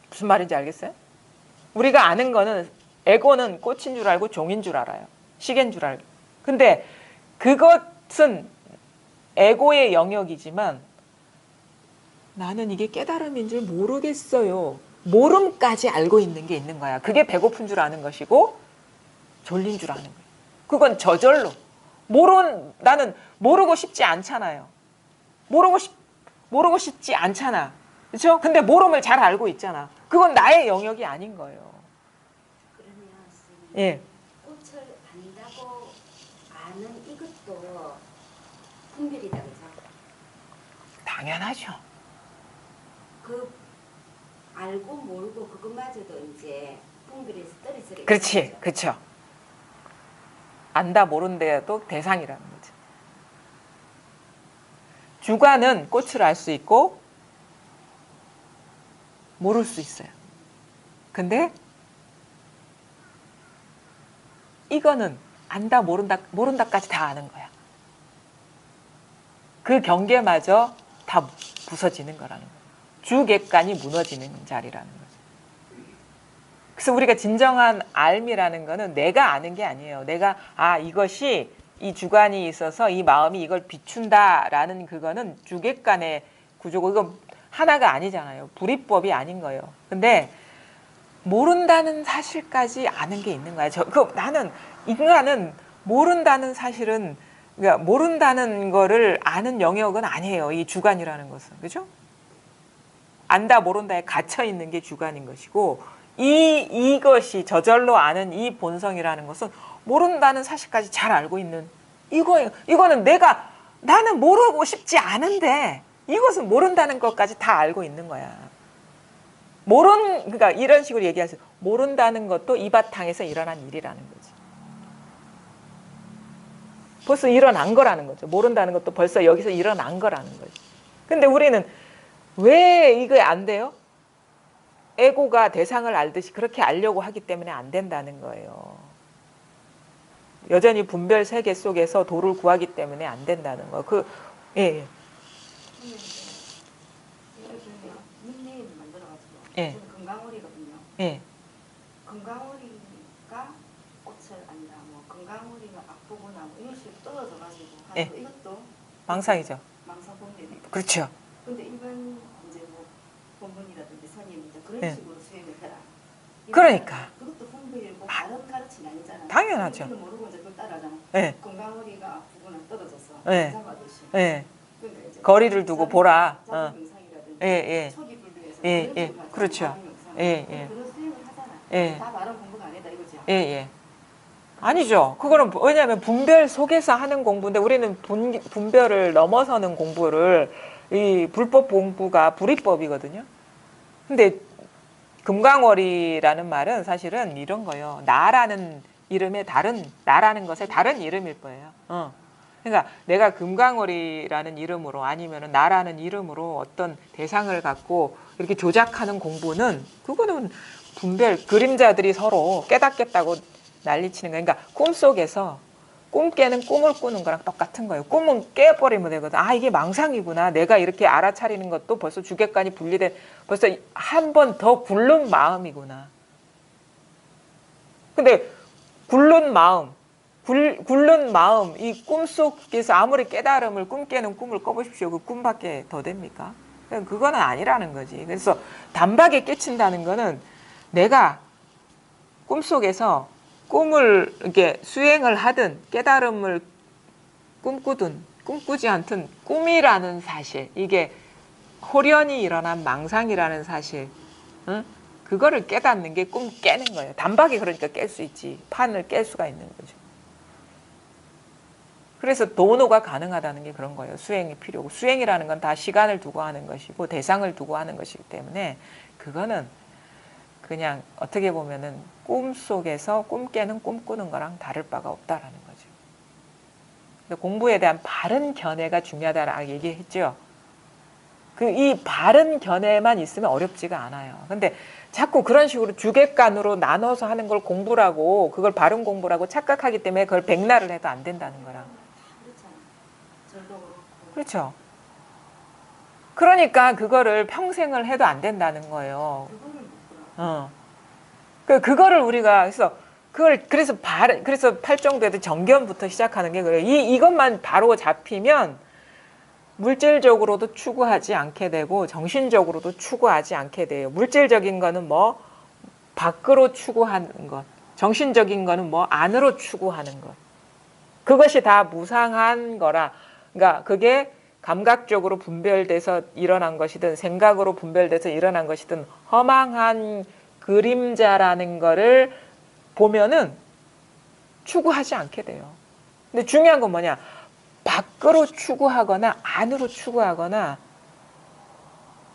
무슨 말인지 알겠어요? 우리가 아는 거는 에고는 꽃인 줄 알고 종인 줄 알아요. 시계인 줄 알고. 근데 그것은 에고의 영역이지만 나는 이게 깨달음인 줄 모르겠어요. 모름까지 알고 있는 게 있는 거야. 그게 배고픈 줄 아는 것이고 졸린 줄 아는 거예요. 그건 저절로. 나는 모르고 싶지 않잖아요. 모르고 싶지 않잖아. 그렇죠? 근데 모름을 잘 알고 있잖아. 그건 나의 영역이 아닌 거예요. 그러면 선생님, 예. 꽃을 안다고 아는 이것도 분별이다, 그죠? 당연하죠. 그 알고 모르고 그것마저도 이제 분별에서 떨어지게. 그렇지. 그렇죠. 안다 모른데도 대상이라는 거죠. 주관은 꽃을 알 수 있고 모를 수 있어요. 근데 이거는 안다 모른다까지 다 아는 거야. 그 경계마저 다 부서지는 거라는 거예요. 주객관이 무너지는 자리라는 거죠. 그래서 우리가 진정한 알미라는 거는 내가 아는 게 아니에요. 내가 이것이 이 주관이 있어서 이 마음이 이걸 비춘다라는 그거는 주객관의 구조고 이건 하나가 아니잖아요. 불이법이 아닌 거예요. 근데 모른다는 사실까지 아는 게 있는 거야. 나는 인간은 모른다는 사실은 그러니까 모른다는 거를 아는 영역은 아니에요. 이 주관이라는 것은. 그죠? 안다 모른다에 갇혀 있는 게 주관인 것이고 이것이 저절로 아는 이 본성이라는 것은 모른다는 사실까지 잘 알고 있는 이거예요. 이거는 나는 모르고 싶지 않은데 이것은 모른다는 것까지 다 알고 있는 거야. 그러니까 이런 식으로 얘기하세요. 모른다는 것도 이 바탕에서 일어난 일이라는 거지. 벌써 일어난 거라는 거죠. 모른다는 것도 벌써 여기서 일어난 거라는 거지. 근데 우리는 왜 이게 안 돼요? 에고가 대상을 알듯이 그렇게 알려고 하기 때문에 안 된다는 거예요. 여전히 분별 세계 속에서 도를 구하기 때문에 안 된다는 거. 예. 닉네임 만들어가지고 예. 저는 건강오리거든요. 예. 건강오리가 꽃을 안다, 뭐 건강오리가 앞부분하고 뭐 이런 식으로 떨어져가지고 하는 예. 거, 이것도 망상이죠. 망상범죄네. 그렇죠. 근데 일반 이제 뭐 본문이라든지 선임 이제 그런 예. 식으로 수행을 해라. 그러니까. 그것도 분별이고 다른 가르침이 아니잖아. 당연하죠. 우리는 모르고 이제 그걸 따라하잖아. 예. 건강오리가 앞부분에 떨어져서 예. 잡아듯이. 예. 그러니까 이제 거리를 두고 보라. 영상이라든지 예, 예. 초기 불교에서 예, 그런 예. 식으로 하잖아. 그렇죠. 마음 영상. 예, 예. 그런 수행을 하잖아. 예. 다 말은 공부가 아니다 이거죠. 예, 예. 아니죠. 그거는 왜냐하면 분별 속에서 하는 공부인데 우리는 분별을 넘어서는 공부를 이 불법 공부가 불이법이거든요. 근데 금강월이라는 말은 사실은 이런 거예요. 나라는 이름의 나라는 것의 다른 이름일 거예요. 그러니까 내가 금강월이라는 이름으로 아니면은 나라는 이름으로 어떤 대상을 갖고 이렇게 조작하는 공부는 그거는 분별 그림자들이 서로 깨닫겠다고 난리치는 거예요. 그러니까 꿈속에서 꿈 깨는 꿈을 꾸는 거랑 똑같은 거예요. 꿈은 깨버리면 되거든. 이게 망상이구나. 내가 이렇게 알아차리는 것도 벌써 주객관이 분리된 벌써 한 번 더 굴른 마음이구나. 근데 굴른 마음, 이 꿈속에서 아무리 깨달음을 꿈 깨는 꿈을 꿔보십시오. 그 꿈밖에 더 됩니까? 그거는 아니라는 거지. 그래서 단박에 깨친다는 거는 내가 꿈속에서 꿈을 이렇게 수행을 하든 깨달음을 꿈꾸든 꿈꾸지 않든 꿈이라는 사실, 이게 홀연히 일어난 망상이라는 사실, 그거를 깨닫는 게 꿈 깨는 거예요. 단박에 그러니까 깰 수 있지. 판을 깰 수가 있는 거죠. 그래서 도노가 가능하다는 게 그런 거예요. 수행이 필요고 수행이라는 건 다 시간을 두고 하는 것이고 대상을 두고 하는 것이기 때문에 그거는 그냥 어떻게 보면은 꿈속에서 꿈 깨는 꿈꾸는 거랑 다를 바가 없다라는 거죠. 근데 공부에 대한 바른 견해가 중요하다라고 얘기했죠. 그 이 바른 견해만 있으면 어렵지가 않아요. 근데 자꾸 그런 식으로 주객관으로 나눠서 하는 걸 공부라고, 그걸 바른 공부라고 착각하기 때문에 그걸 백날을 해도 안 된다는 거라. 그렇잖아. 절도 그렇고. 그렇죠. 그러니까 그거를 평생을 해도 안 된다는 거예요. 그거를 못 들어. 그거를 우리가 그래서 팔정도에도 정견부터 시작하는 게 그래요. 이것만 바로 잡히면 물질적으로도 추구하지 않게 되고 정신적으로도 추구하지 않게 돼요. 물질적인 거는 뭐 밖으로 추구하는 것, 정신적인 거는 뭐 안으로 추구하는 것. 그것이 다 무상한 거라. 그러니까 그게 감각적으로 분별돼서 일어난 것이든 생각으로 분별돼서 일어난 것이든 허망한 그림자라는 거를 보면은 추구하지 않게 돼요. 근데 중요한 건 뭐냐? 밖으로 추구하거나 안으로 추구하거나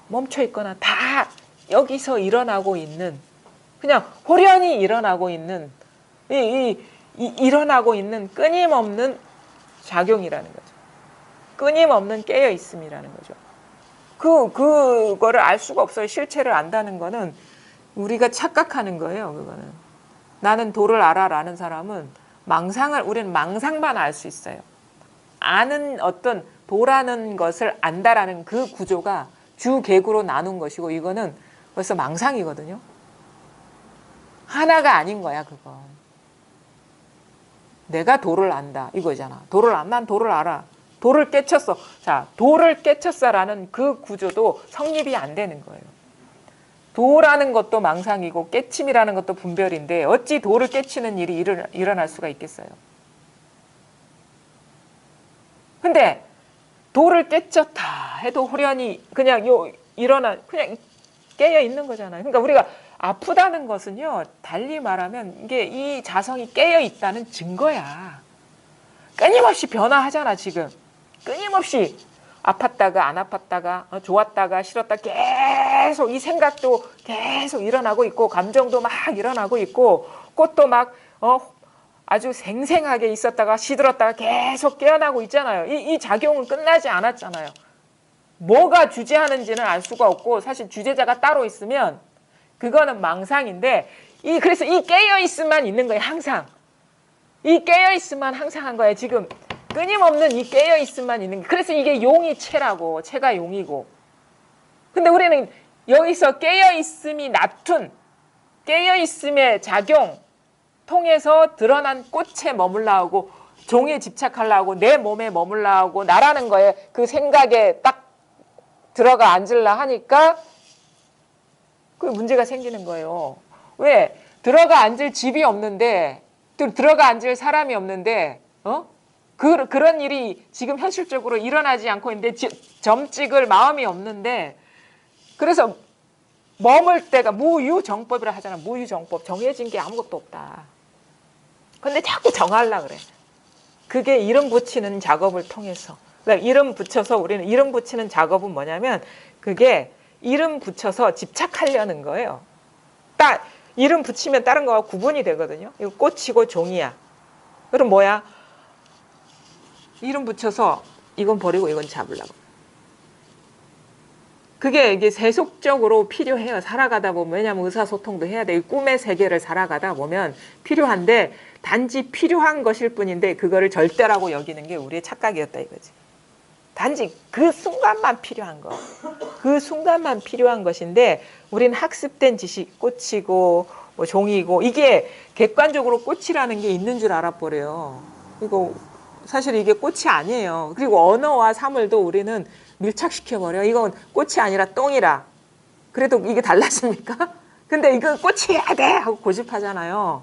멈춰 있거나 다 여기서 일어나고 있는, 그냥 호련히 일어나고 있는 일어나고 있는 끊임없는 작용이라는 거죠. 끊임없는 깨어 있음이라는 거죠. 그거를 알 수가 없어요. 실체를 안다는 거는 우리가 착각하는 거예요. 그거는 나는 도를 알아라는 사람은 우리는 망상만 알 수 있어요. 아는 어떤 도라는 것을 안다라는 그 구조가 주객으로 나눈 것이고, 이거는 벌써 망상이거든요. 하나가 아닌 거야, 그건. 내가 도를 안다 이거잖아. 난 도를 알아. 도를 깨쳤어. 자, 도를 깨쳤어라는 그 구조도 성립이 안 되는 거예요. 도라는 것도 망상이고 깨침이라는 것도 분별인데 어찌 도를 깨치는 일이 일어날 수가 있겠어요. 근데 도를 깨쳤다 해도 호련히 그냥 그냥 깨어 있는 거잖아요. 그러니까 우리가 아프다는 것은요, 달리 말하면 이게 이 자성이 깨어 있다는 증거야. 끊임없이 변화하잖아, 지금. 끊임없이 아팠다가 안 아팠다가 좋았다가 싫었다 계속 이 생각도 계속 일어나고 있고, 감정도 막 일어나고 있고, 꽃도 막 아주 생생하게 있었다가 시들었다가 계속 깨어나고 있잖아요. 이 작용은 끝나지 않았잖아요. 뭐가 주재하는지는 알 수가 없고, 사실 주재자가 따로 있으면 그거는 망상인데, 그래서 이 깨어있음만 있는 거예요. 항상 이 깨어있음만 항상 한 거예요. 지금 끊임없는 이 깨어있음만 있는 게. 그래서 이게 용이 체라고, 체가 용이고. 근데 우리는 여기서 깨어있음이 나툰 깨어있음의 작용 통해서 드러난 꽃에 머물러하고 종에 집착하려고 내 몸에 머물러하고 나라는 거에 그 생각에 딱 들어가 앉으려 하니까 그 문제가 생기는 거예요. 왜? 들어가 앉을 집이 없는데, 들어가 앉을 사람이 없는데, 그런 일이 지금 현실적으로 일어나지 않고 있는데, 점 찍을 마음이 없는데, 그래서 머물 때가 무유정법이라 하잖아. 무유정법. 정해진 게 아무것도 없다. 근데 자꾸 정하려고 그래. 그게 이름 붙이는 작업을 통해서. 그러니까 이름 붙여서 우리는 이름 붙이는 작업은 뭐냐면, 그게 이름 붙여서 집착하려는 거예요. 딱 이름 붙이면 다른 거와 구분이 되거든요. 이거 꽃이고 종이야. 그럼 뭐야? 이름 붙여서 이건 버리고 이건 잡으려고. 이게 세속적으로 필요해요. 살아가다 보면. 왜냐하면 의사소통도 해야 돼. 꿈의 세계를 살아가다 보면 필요한데, 단지 필요한 것일 뿐인데 그거를 절대라고 여기는 게 우리의 착각이었다 이거지. 단지 그 순간만 필요한 거. 그 순간만 필요한 것인데, 우리는 학습된 지식, 꽃이고 뭐 종이고, 이게 객관적으로 꽃이라는 게 있는 줄 알아버려요. 사실 이게 꽃이 아니에요. 그리고 언어와 사물도 우리는 밀착시켜버려. 이건 꽃이 아니라 똥이라. 그래도 이게 달라집니까? 근데 이거 꽃이어야 돼 하고 고집하잖아요.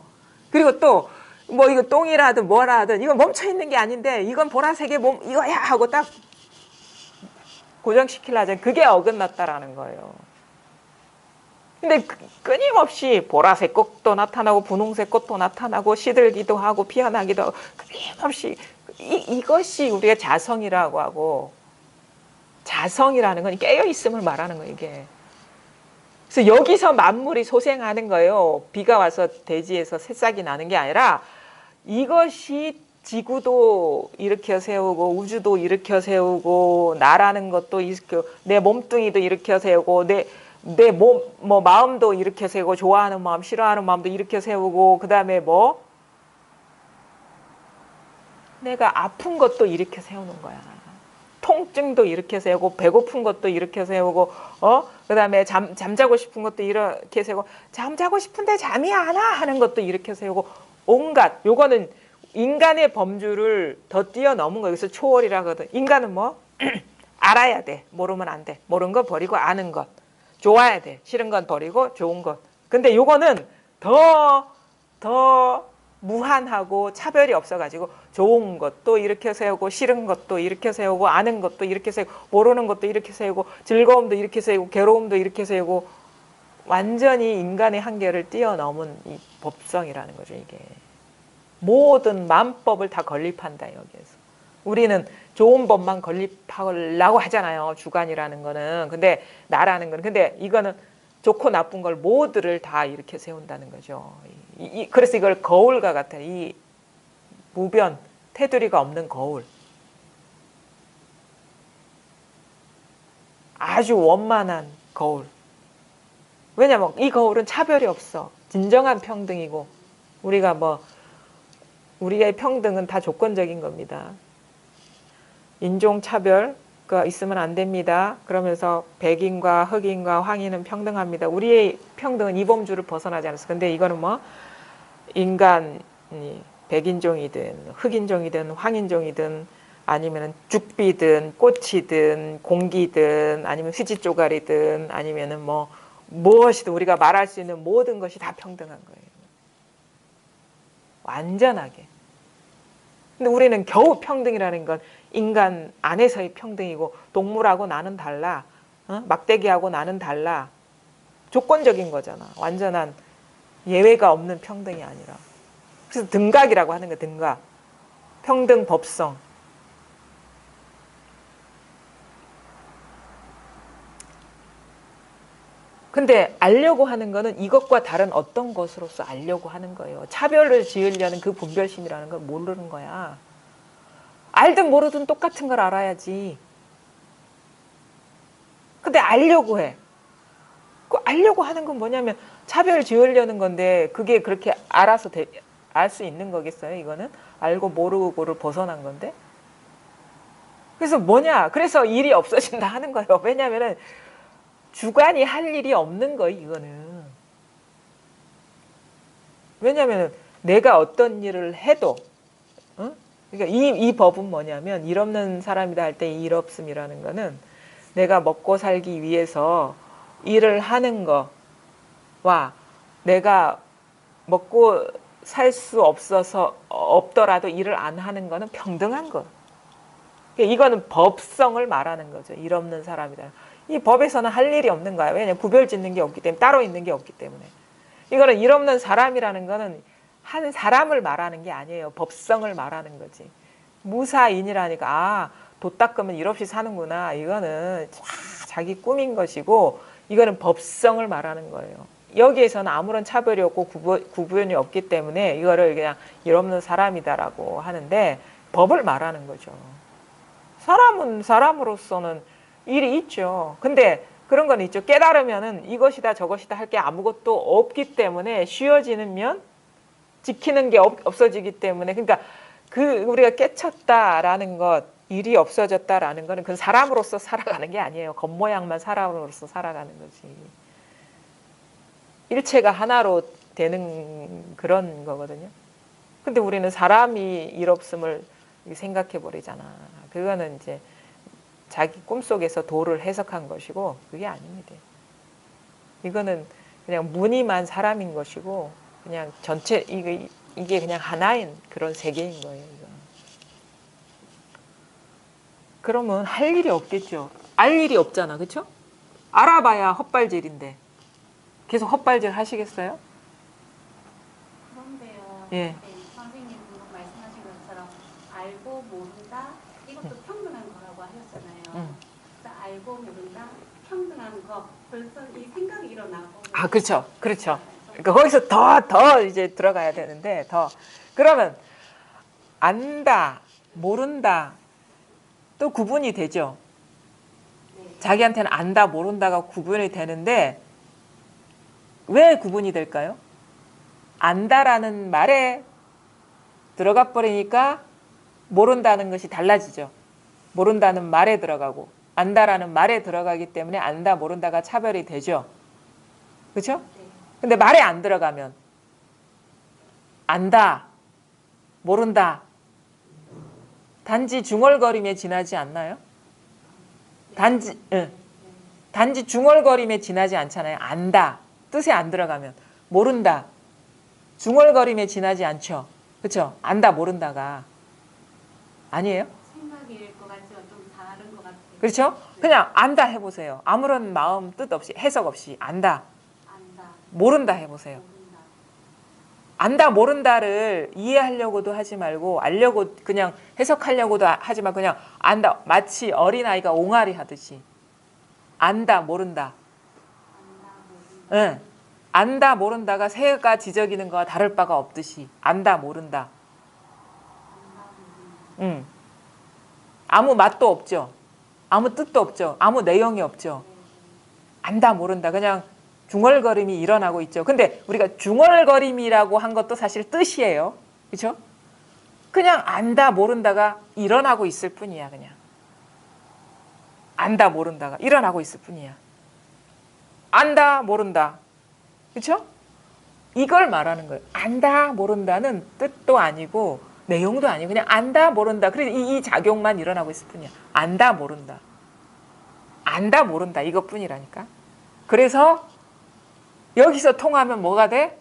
그리고 또 뭐 이거 똥이라든 뭐라든 이건 멈춰있는 게 아닌데, 이건 보라색의 몸 이거야 하고 딱 고정시키려 하잖아요. 그게 어긋났다라는 거예요. 근데 끊임없이 보라색 꽃도 나타나고 분홍색 꽃도 나타나고 시들기도 하고 피어나기도 하고, 끊임없이 이것이 우리가 자성이라고 하고, 자성이라는 건 깨어있음을 말하는 거예요, 이게. 그래서 여기서 만물이 소생하는 거예요. 비가 와서 대지에서 새싹이 나는 게 아니라 이것이 지구도 일으켜 세우고 우주도 일으켜 세우고 나라는 것도 내 몸뚱이도 일으켜 세우고 내 몸 뭐 마음도 일으켜 세우고 좋아하는 마음 싫어하는 마음도 일으켜 세우고 그다음에 뭐 내가 아픈 것도 일으켜 세우는 거야. 통증도 일으켜 세우고 배고픈 것도 일으켜 세우고 그다음에 잠자고 싶은 것도 일으켜 세우고 잠자고 싶은데 잠이 안 와 하는 것도 일으켜 세우고 온갖 요거는 인간의 범주를 더 뛰어넘은 거예요. 그래서 초월이라 하거든. 인간은 뭐 알아야 돼. 모르면 안 돼. 모르는 거 버리고 아는 것. 좋아야 돼. 싫은 건 버리고 좋은 것. 근데 요거는 더 무한하고 차별이 없어가지고 좋은 것도 일으켜 세우고 싫은 것도 일으켜 세우고 아는 것도 일으켜 세우고 모르는 것도 일으켜 세우고 즐거움도 일으켜 세우고 괴로움도 일으켜 세우고 완전히 인간의 한계를 뛰어넘은 이 법성이라는 거죠. 이게 모든 만법을 다 건립한다 여기에서. 우리는 좋은 법만 건립하려고 하잖아요. 주관이라는 거는. 근데 나라는 거는. 근데 이거는 좋고 나쁜 걸 모두를 다 이렇게 세운다는 거죠. 그래서 이걸 거울과 같아요. 이 무변, 테두리가 없는 거울. 아주 원만한 거울. 왜냐면 이 거울은 차별이 없어. 진정한 평등이고 우리의 평등은 다 조건적인 겁니다. 인종차별가 있으면 안 됩니다. 그러면서 백인과 흑인과 황인은 평등합니다. 우리의 평등은 이 범주를 벗어나지 않았어. 근데 이거는 뭐 인간이 백인종이든 흑인종이든 황인종이든 아니면 죽비든 꽃이든 공기든 아니면 휴지조각이든 아니면은 뭐 무엇이든 우리가 말할 수 있는 모든 것이 다 평등한 거예요. 완전하게. 근데 우리는 겨우 평등이라는 건 인간 안에서의 평등이고 동물하고 나는 달라. 막대기하고 나는 달라. 조건적인 거잖아. 완전한 예외가 없는 평등이 아니라. 그래서 등각이라고 하는 거야. 등각. 평등 법성. 근데 알려고 하는 거는 이것과 다른 어떤 것으로서 알려고 하는 거예요. 차별을 지으려는 그 분별심이라는 걸 모르는 거야. 알든 모르든 똑같은 걸 알아야지. 근데 알려고 해. 그 알려고 하는 건 뭐냐면 차별 지으려는 건데 그게 그렇게 알아서 알 수 있는 거겠어요? 이거는 알고 모르고를 벗어난 건데. 그래서 뭐냐? 그래서 일이 없어진다 하는 거예요. 왜냐하면은 주관이 할 일이 없는 거예요. 이거는. 왜냐하면 내가 어떤 일을 해도 그러니까 이 법은 뭐냐면 일 없는 사람이다 할 때 일 없음이라는 거는 내가 먹고 살기 위해서 일을 하는 거와 내가 먹고 살 수 없더라도 일을 안 하는 거는 평등한 거. 그러니까 이거는 법성을 말하는 거죠. 일 없는 사람이다. 이 법에서는 할 일이 없는 거야. 왜냐하면 구별 짓는 게 없기 때문에 따로 있는 게 없기 때문에. 이거는 일 없는 사람이라는 거는 한 사람을 말하는 게 아니에요. 법성을 말하는 거지. 무사인이라니까 도 닦으면 일 없이 사는구나. 이거는 자기 꿈인 것이고 이거는 법성을 말하는 거예요. 여기에서는 아무런 차별이 없고 구분이 없기 때문에 이거를 그냥 일 없는 사람이다라고 하는데 법을 말하는 거죠. 사람은 사람으로서는 일이 있죠. 근데 그런 건 있죠. 깨달으면은 이것이다 저것이다 할 게 아무것도 없기 때문에 쉬워지면 지키는 게 없어지기 때문에 그러니까 우리가 깨쳤다라는 것, 일이 없어졌다라는 거는 그건 사람으로서 살아가는 게 아니에요. 겉모양만 사람으로서 살아가는 거지. 일체가 하나로 되는 그런 거거든요. 근데 우리는 사람이 일 없음을 생각해 버리잖아. 그거는 이제 자기 꿈속에서 도를 해석한 것이고 그게 아닙니다. 이거는 그냥 무늬만 사람인 것이고 그냥 전체 이게 그냥 하나인 그런 세계인 거예요. 이거. 그러면 할 일이 없겠죠. 알 일이 없잖아. 그렇죠? 알아봐야 헛발질인데 계속 헛발질 하시겠어요? 그런데요. 예. 네, 선생님 말씀하신 것처럼 알고 모른다 이것도 평등한 거라고 하셨잖아요. 그래서 알고 모른다 평등한 거 벌써 이 생각이 일어나고. 아, 그렇죠. 그렇죠. 그러니까 거기서 더 이제 들어가야 되는데 그러면 안다, 모른다 또 구분이 되죠. 네. 자기한테는 안다, 모른다가 구분이 되는데 왜 구분이 될까요? 안다라는 말에 들어가 버리니까 모른다는 것이 달라지죠. 모른다는 말에 들어가고 안다라는 말에 들어가기 때문에 안다, 모른다가 차별이 되죠. 그렇죠? 네. 근데 말에 안 들어가면 안다, 모른다 단지 중얼거림에 지나지 않나요? 단지 중얼거림에 지나지 않잖아요. 안다, 뜻에 안 들어가면. 모른다, 중얼거림에 지나지 않죠. 그렇죠? 안다, 모른다가. 아니에요? 생각일 것 같지만 좀 다른 것 같아요. 그렇죠? 그냥 안다 해보세요. 아무런 마음, 뜻 없이, 해석 없이. 안다, 안다, 모른다 해보세요. 모른다. 안다, 모른다를 이해하려고도 하지 말고 알려고 그냥 해석하려고도 하지 말고 그냥 안다. 마치 어린아이가 옹알이 하듯이. 안다, 모른다. 안다, 모른다. 응. 안다, 모른다가 새가 지저귀는 거와 다를 바가 없듯이. 안다, 모른다. 안다, 모른다. 응. 아무 맛도 없죠. 아무 뜻도 없죠. 아무 내용이 없죠. 안다, 모른다. 그냥 중얼거림이 일어나고 있죠. 근데 우리가 중얼거림이라고 한 것도 사실 뜻이에요. 그렇죠? 그냥 안다, 모른다가 일어나고 있을 뿐이야. 그냥. 안다, 모른다가 일어나고 있을 뿐이야. 안다, 모른다. 그렇죠? 이걸 말하는 거예요. 안다, 모른다는 뜻도 아니고 내용도 아니고 그냥 안다, 모른다. 그래서 이 작용만 일어나고 있을 뿐이야. 안다, 모른다. 안다, 모른다. 이것뿐이라니까. 그래서 여기서 통하면 뭐가 돼?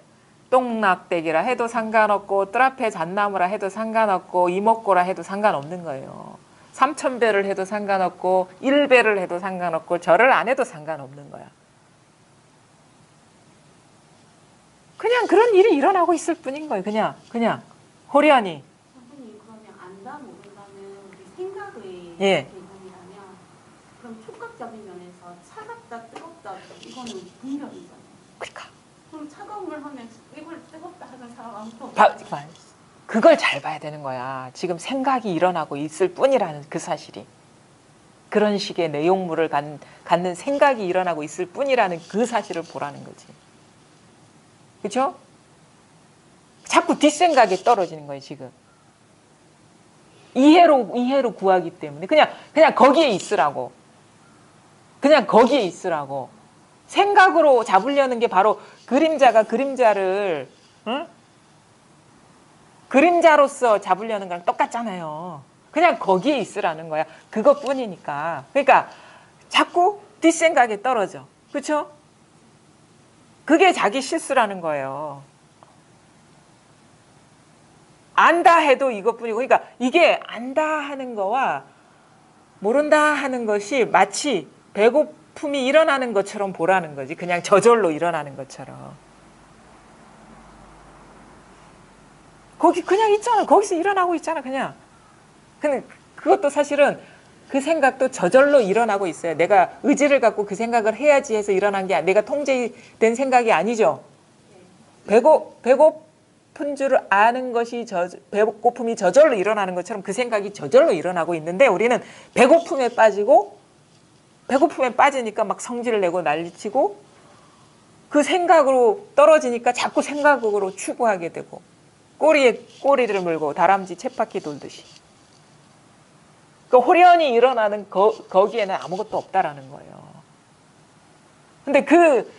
똥낙대기라 해도 상관없고 뜰 앞에 잣나무라 해도 상관없고 이목고라 해도 상관없는 거예요. 3000배를 해도 상관없고 1배를 해도 상관없고 절을 안 해도 상관없는 거야. 그냥 그런 일이 일어나고 있을 뿐인 거예요. 그냥 호련히. 선생님 그러면 안다, 모른다는 우리 생각의 예. 개념이라면 그럼 촉각적인 면에서 차갑다, 뜨겁다 이거는 분별이잖아요. 그러니까 그럼 차가운 물 하면 이걸 뜨겁다 하는 사람 아무도 없어요. 그걸 잘 봐야 되는 거야. 지금 생각이 일어나고 있을 뿐이라는 그 사실이. 그런 식의 내용물을 갖는 생각이 일어나고 있을 뿐이라는 그 사실을 보라는 거지. 그렇죠? 자꾸 뒷생각이 떨어지는 거예요, 지금. 이해로 구하기 때문에 그냥 거기에 있으라고. 그냥 거기에 있으라고. 생각으로 잡으려는 게 바로 그림자가 그림자를 응? 그림자로서 잡으려는 거랑 똑같잖아요. 그냥 거기에 있으라는 거야. 그것뿐이니까. 그러니까 자꾸 뒷생각이 떨어져. 그렇죠? 그게 자기 실수라는 거예요. 안다 해도 이것뿐이고, 그러니까 이게 안다 하는 거와 모른다 하는 것이 마치 배고픔이 일어나는 것처럼 보라는 거지. 그냥 저절로 일어나는 것처럼. 거기 그냥 있잖아. 거기서 일어나고 있잖아. 그냥. 근데 그것도 사실은 그 생각도 저절로 일어나고 있어요. 내가 의지를 갖고 그 생각을 해야지 해서 일어난 게 내가 통제된 생각이 아니죠. 배고픈 줄 아는 것이 배고픔이 저절로 일어나는 것처럼 그 생각이 저절로 일어나고 있는데 우리는 배고픔에 빠지니까 막 성질을 내고 난리치고 그 생각으로 떨어지니까 자꾸 생각으로 추구하게 되고 꼬리에 꼬리를 물고 다람쥐 쳇바퀴 돌듯이. 그 호련히 일어나는 거기에는 아무것도 없다라는 거예요. 근데 그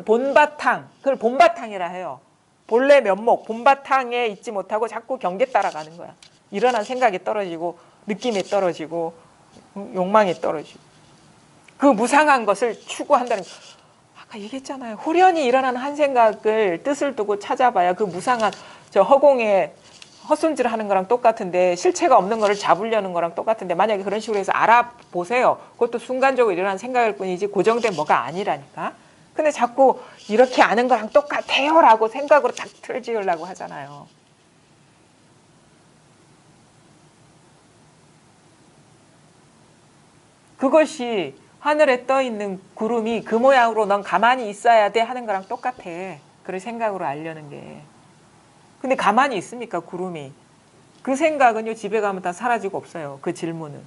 본바탕, 그걸 본바탕이라 해요. 본래 면목, 본바탕에 있지 못하고 자꾸 경계 따라가는 거야. 일어난 생각이 떨어지고, 느낌이 떨어지고, 욕망이 떨어지고. 그 무상한 것을 추구한다는 거. 아까 얘기했잖아요. 호련히 일어나는 한 생각을 뜻을 두고 찾아봐야 그 무상한 저 허공에 헛손질을 하는 거랑 똑같은데 실체가 없는 거를 잡으려는 거랑 똑같은데 만약에 그런 식으로 해서 알아보세요. 그것도 순간적으로 일어나는 생각일 뿐이지 고정된 뭐가 아니라니까. 근데 자꾸 이렇게 아는 거랑 똑같아요 라고 생각으로 딱 틀지으려고 하잖아요. 그것이 하늘에 떠 있는 구름이 그 모양으로 넌 가만히 있어야 돼 하는 거랑 똑같아. 그걸 생각으로 알려는 게. 근데 가만히 있습니까 구름이? 그 생각은요 집에 가면 다 사라지고 없어요. 그 질문은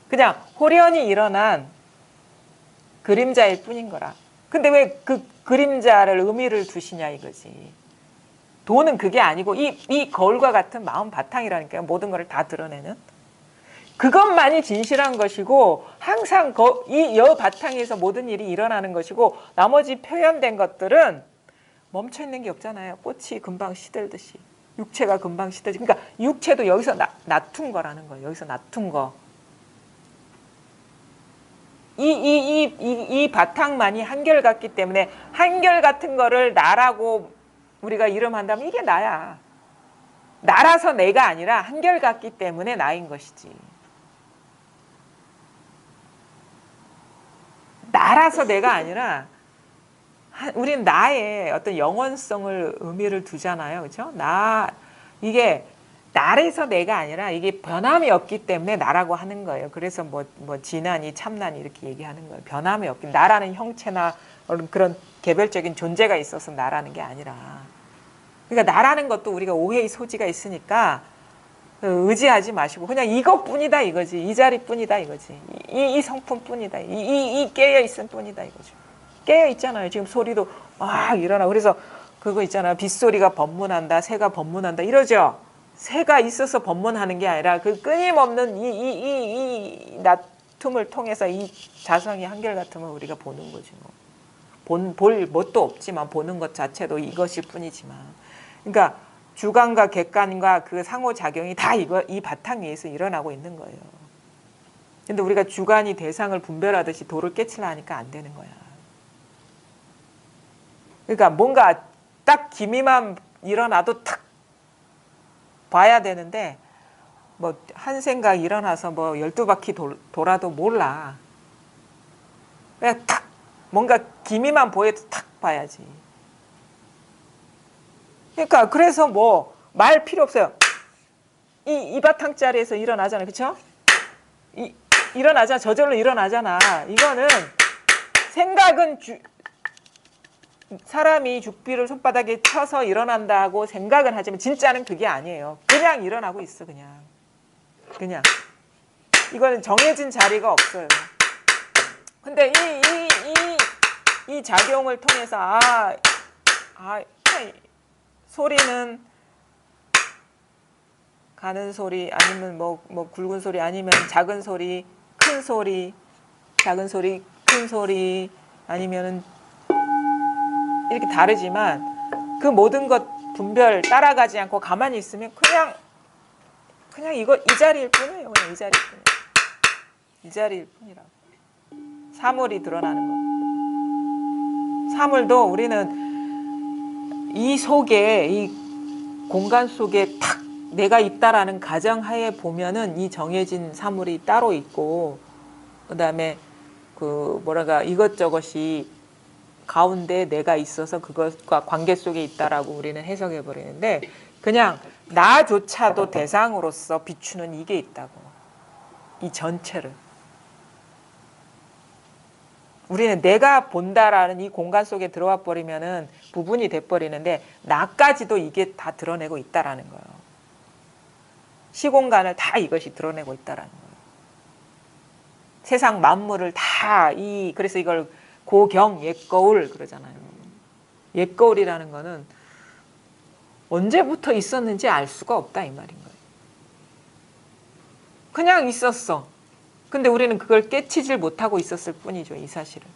그냥 호련히 일어난 그림자일 뿐인 거라. 근데 왜 그 그림자를 의미를 두시냐 이거지. 도는 그게 아니고 이 거울과 같은 마음 바탕이라니까요. 모든 것을 다 드러내는 그것만이 진실한 것이고 항상 이 여 바탕에서 모든 일이 일어나는 것이고 나머지 표현된 것들은 멈춰있는 게 없잖아요. 꽃이 금방 시들듯이 육체가 금방 시들듯이. 그러니까 육체도 여기서 놔둔 거라는 거예요. 여기서 놔둔 거. 이 바탕만이 한결같기 때문에 한결같은 거를 나라고 우리가 이름한다면 이게 나야. 나라서 내가 아니라 한결같기 때문에 나인 것이지. 나라서 내가 아니라 우리는 나의 어떤 영원성을 의미를 두잖아요. 그렇죠? 이게 나라서 내가 아니라 이게 변함이 없기 때문에 나라고 하는 거예요. 그래서 뭐 진하니 참나니 이렇게 얘기하는 거예요. 변함이 없기. 나라는 형체나 그런 개별적인 존재가 있어서 나라는 게 아니라. 그러니까 나라는 것도 우리가 오해의 소지가 있으니까 의지하지 마시고 그냥 이것뿐이다 이거지. 이 자리뿐이다 이거지. 이 성품뿐이다. 이 깨어 있음 뿐이다 이거죠. 깨어 있잖아요. 지금 소리도 막 일어나. 그래서 그거 있잖아요. 빗소리가 법문한다. 새가 법문한다. 이러죠. 새가 있어서 법문하는 게 아니라 그 끊임없는 이 놔툼을 통해서 이 자성이 한결같음을 우리가 보는 거지 뭐. 볼 뭣도 없지만 보는 것 자체도 이것일 뿐이지만. 그러니까 주관과 객관과 그 상호작용이 다 이 바탕 위에서 일어나고 있는 거예요. 근데 우리가 주관이 대상을 분별하듯이 도를 깨치려 하니까 안 되는 거야. 그러니까 뭔가 딱 기미만 일어나도 탁 봐야 되는데 뭐 한 생각 일어나서 뭐 12바퀴 돌아도 몰라. 그냥 탁 뭔가 기미만 보여도 탁 봐야지. 그러니까 그래서 뭐 말 필요 없어요. 이 바탕자리에서 일어나잖아요. 그렇죠? 일어나잖아. 저절로 일어나잖아. 이거는 생각은 사람이 죽비를 손바닥에 쳐서 일어난다고 생각은 하지만 진짜는 그게 아니에요. 그냥 일어나고 있어. 그냥 이거는 정해진 자리가 없어요. 근데 이 작용을 통해서 소리는 가는 소리 아니면 뭐 굵은 소리 아니면 작은 소리 큰 소리 작은 소리 큰 소리 아니면은 이렇게 다르지만 그 모든 것 분별 따라가지 않고 가만히 있으면 그냥 이 자리일 뿐이에요. 그냥 이 자리일 뿐이에요. 이 자리일 뿐이라고. 사물이 드러나는 거. 사물도 우리는 이 속에 이 공간 속에 탁 내가 있다라는 가정하에 보면은 이 정해진 사물이 따로 있고 그다음에 그 이것저것이 가운데 내가 있어서 그것과 관계 속에 있다라고 우리는 해석해 버리는데 그냥 나조차도 대상으로서 비추는 이게 있다고. 이 전체를. 우리는 내가 본다라는 이 공간 속에 들어와 버리면은 부분이 돼 버리는데 나까지도 이게 다 드러내고 있다라는 거예요. 시공간을 다 이것이 드러내고 있다라는 거예요. 세상 만물을 다 그래서 이걸 고경 옛거울 그러잖아요. 옛거울이라는 거는 언제부터 있었는지 알 수가 없다 이 말인 거예요. 그냥 있었어. 근데 우리는 그걸 깨치질 못하고 있었을 뿐이죠. 이 사실을.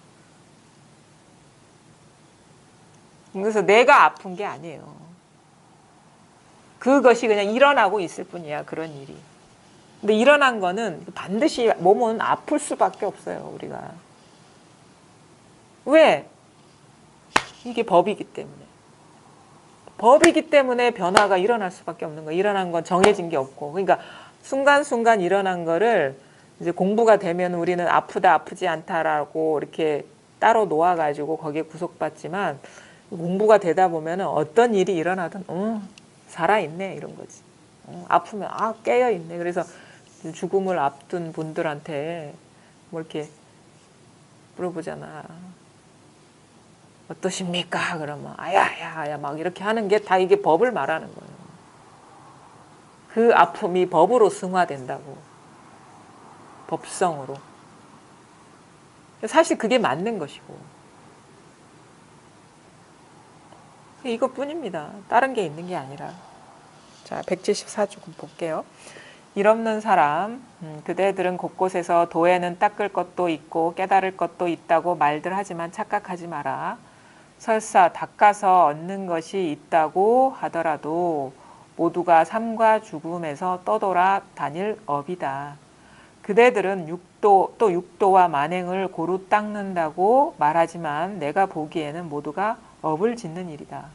그래서 내가 아픈 게 아니에요. 그것이 그냥 일어나고 있을 뿐이야. 그런 일이. 근데 일어난 거는 반드시 몸은 아플 수밖에 없어요. 우리가. 왜? 이게 법이기 때문에. 법이기 때문에 변화가 일어날 수밖에 없는 거예요. 일어난 건 정해진 게 없고. 그러니까 순간순간 일어난 거를 이제 공부가 되면 우리는 아프다 아프지 않다라고 이렇게 따로 놓아가지고 거기에 구속받지만 공부가 되다 보면은 어떤 일이 일어나든 살아있네 이런 거지. 아프면 깨어있네. 그래서 죽음을 앞둔 분들한테 뭐 이렇게 물어보잖아. 어떠십니까? 그러면 아야야야 막 이렇게 하는 게 다 이게 법을 말하는 거예요. 그 아픔이 법으로 승화된다고. 법성으로. 사실 그게 맞는 것이고. 이것뿐입니다. 다른 게 있는 게 아니라. 자, 174쪽 볼게요. 일 없는 사람, 그대들은 곳곳에서 도에는 닦을 것도 있고 깨달을 것도 있다고 말들 하지만 착각하지 마라. 설사 닦아서 얻는 것이 있다고 하더라도 모두가 삶과 죽음에서 떠돌아 다닐 업이다. 그대들은 육도 또 육도와 만행을 고루 닦는다고 말하지만 내가 보기에는 모두가 업을 짓는 일이다.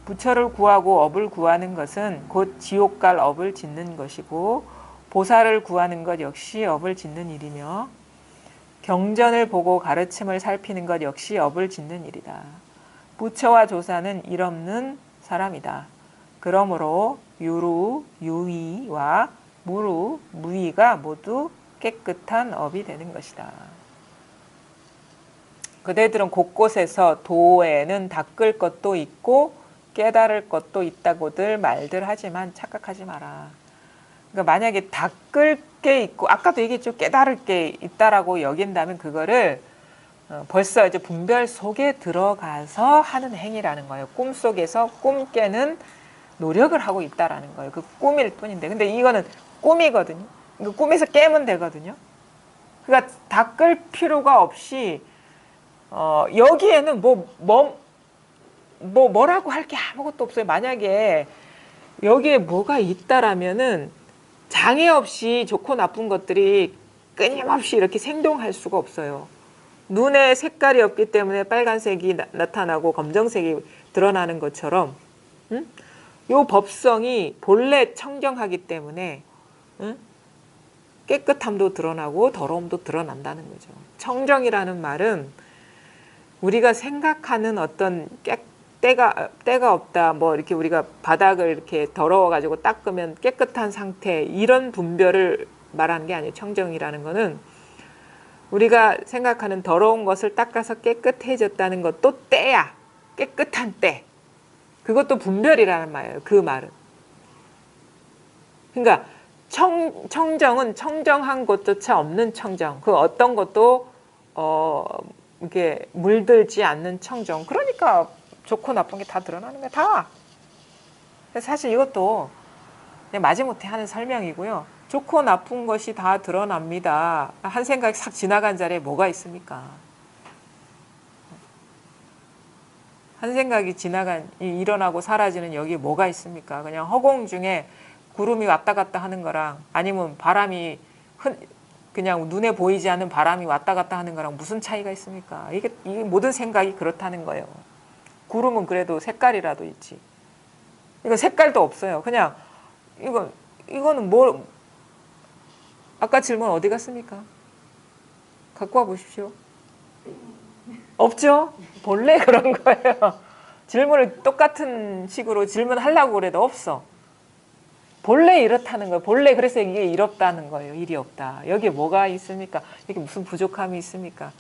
부처를 구하고 업을 구하는 것은 곧 지옥 갈 업을 짓는 것이고 보살을 구하는 것 역시 업을 짓는 일이며 경전을 보고 가르침을 살피는 것 역시 업을 짓는 일이다. 부처와 조사는 일 없는 사람이다. 그러므로 유루, 유의와 무루, 무의가 모두 깨끗한 업이 되는 것이다. 그대들은 곳곳에서 도에는 닦을 것도 있고 깨달을 것도 있다고들 말들 하지만 착각하지 마라. 그러니까 만약에 닦을 게 있고 아까도 얘기했죠. 깨달을 게 있다라고 여긴다면 그거를 벌써 이제 분별 속에 들어가서 하는 행위라는 거예요. 꿈속에서 꿈 깨는 노력을 하고 있다라는 거예요. 그 꿈일 뿐인데. 근데 이거는 꿈이거든요. 그 꿈에서 깨면 되거든요. 그러니까 닦을 필요가 없이 여기에는 뭐라고 할 게 아무것도 없어요. 만약에 여기에 뭐가 있다라면은 장애 없이 좋고 나쁜 것들이 끊임없이 이렇게 생동할 수가 없어요. 눈에 색깔이 없기 때문에 빨간색이 나타나고 검정색이 드러나는 것처럼 요 법성이 본래 청정하기 때문에 깨끗함도 드러나고 더러움도 드러난다는 거죠. 청정이라는 말은 우리가 생각하는 어떤 때가 없다. 뭐 이렇게 우리가 바닥을 이렇게 더러워가지고 닦으면 깨끗한 상태 이런 분별을 말하는 게 아니에요. 청정이라는 거는 우리가 생각하는 더러운 것을 닦아서 깨끗해졌다는 것도 때야. 깨끗한 때. 그것도 분별이라는 말이에요. 그 말은. 그러니까 청정은 청정한 것조차 없는 청정. 그 어떤 것도 이게 물들지 않는 청정. 그러니까 좋고 나쁜 게 다 드러나는 거야. 다. 사실 이것도 그냥 마지못해 하는 설명이고요. 좋고 나쁜 것이 다 드러납니다. 한 생각이 싹 지나간 자리에 뭐가 있습니까? 한 생각이 일어나고 사라지는 여기에 뭐가 있습니까? 그냥 허공 중에 구름이 왔다 갔다 하는 거랑 아니면 바람이 그냥 눈에 보이지 않는 바람이 왔다 갔다 하는 거랑 무슨 차이가 있습니까? 이게 모든 생각이 그렇다는 거예요. 구름은 그래도 색깔이라도 있지. 이거 색깔도 없어요. 그냥 이거는 아까 질문 어디 갔습니까? 갖고 와 보십시오. 없죠? 본래 그런 거예요. 질문을 똑같은 식으로 질문하려고 그래도 없어. 본래 이렇다는 거예요. 본래 그래서 이게 일 없다는 거예요. 일이 없다. 여기에 뭐가 있습니까? 여기 무슨 부족함이 있습니까?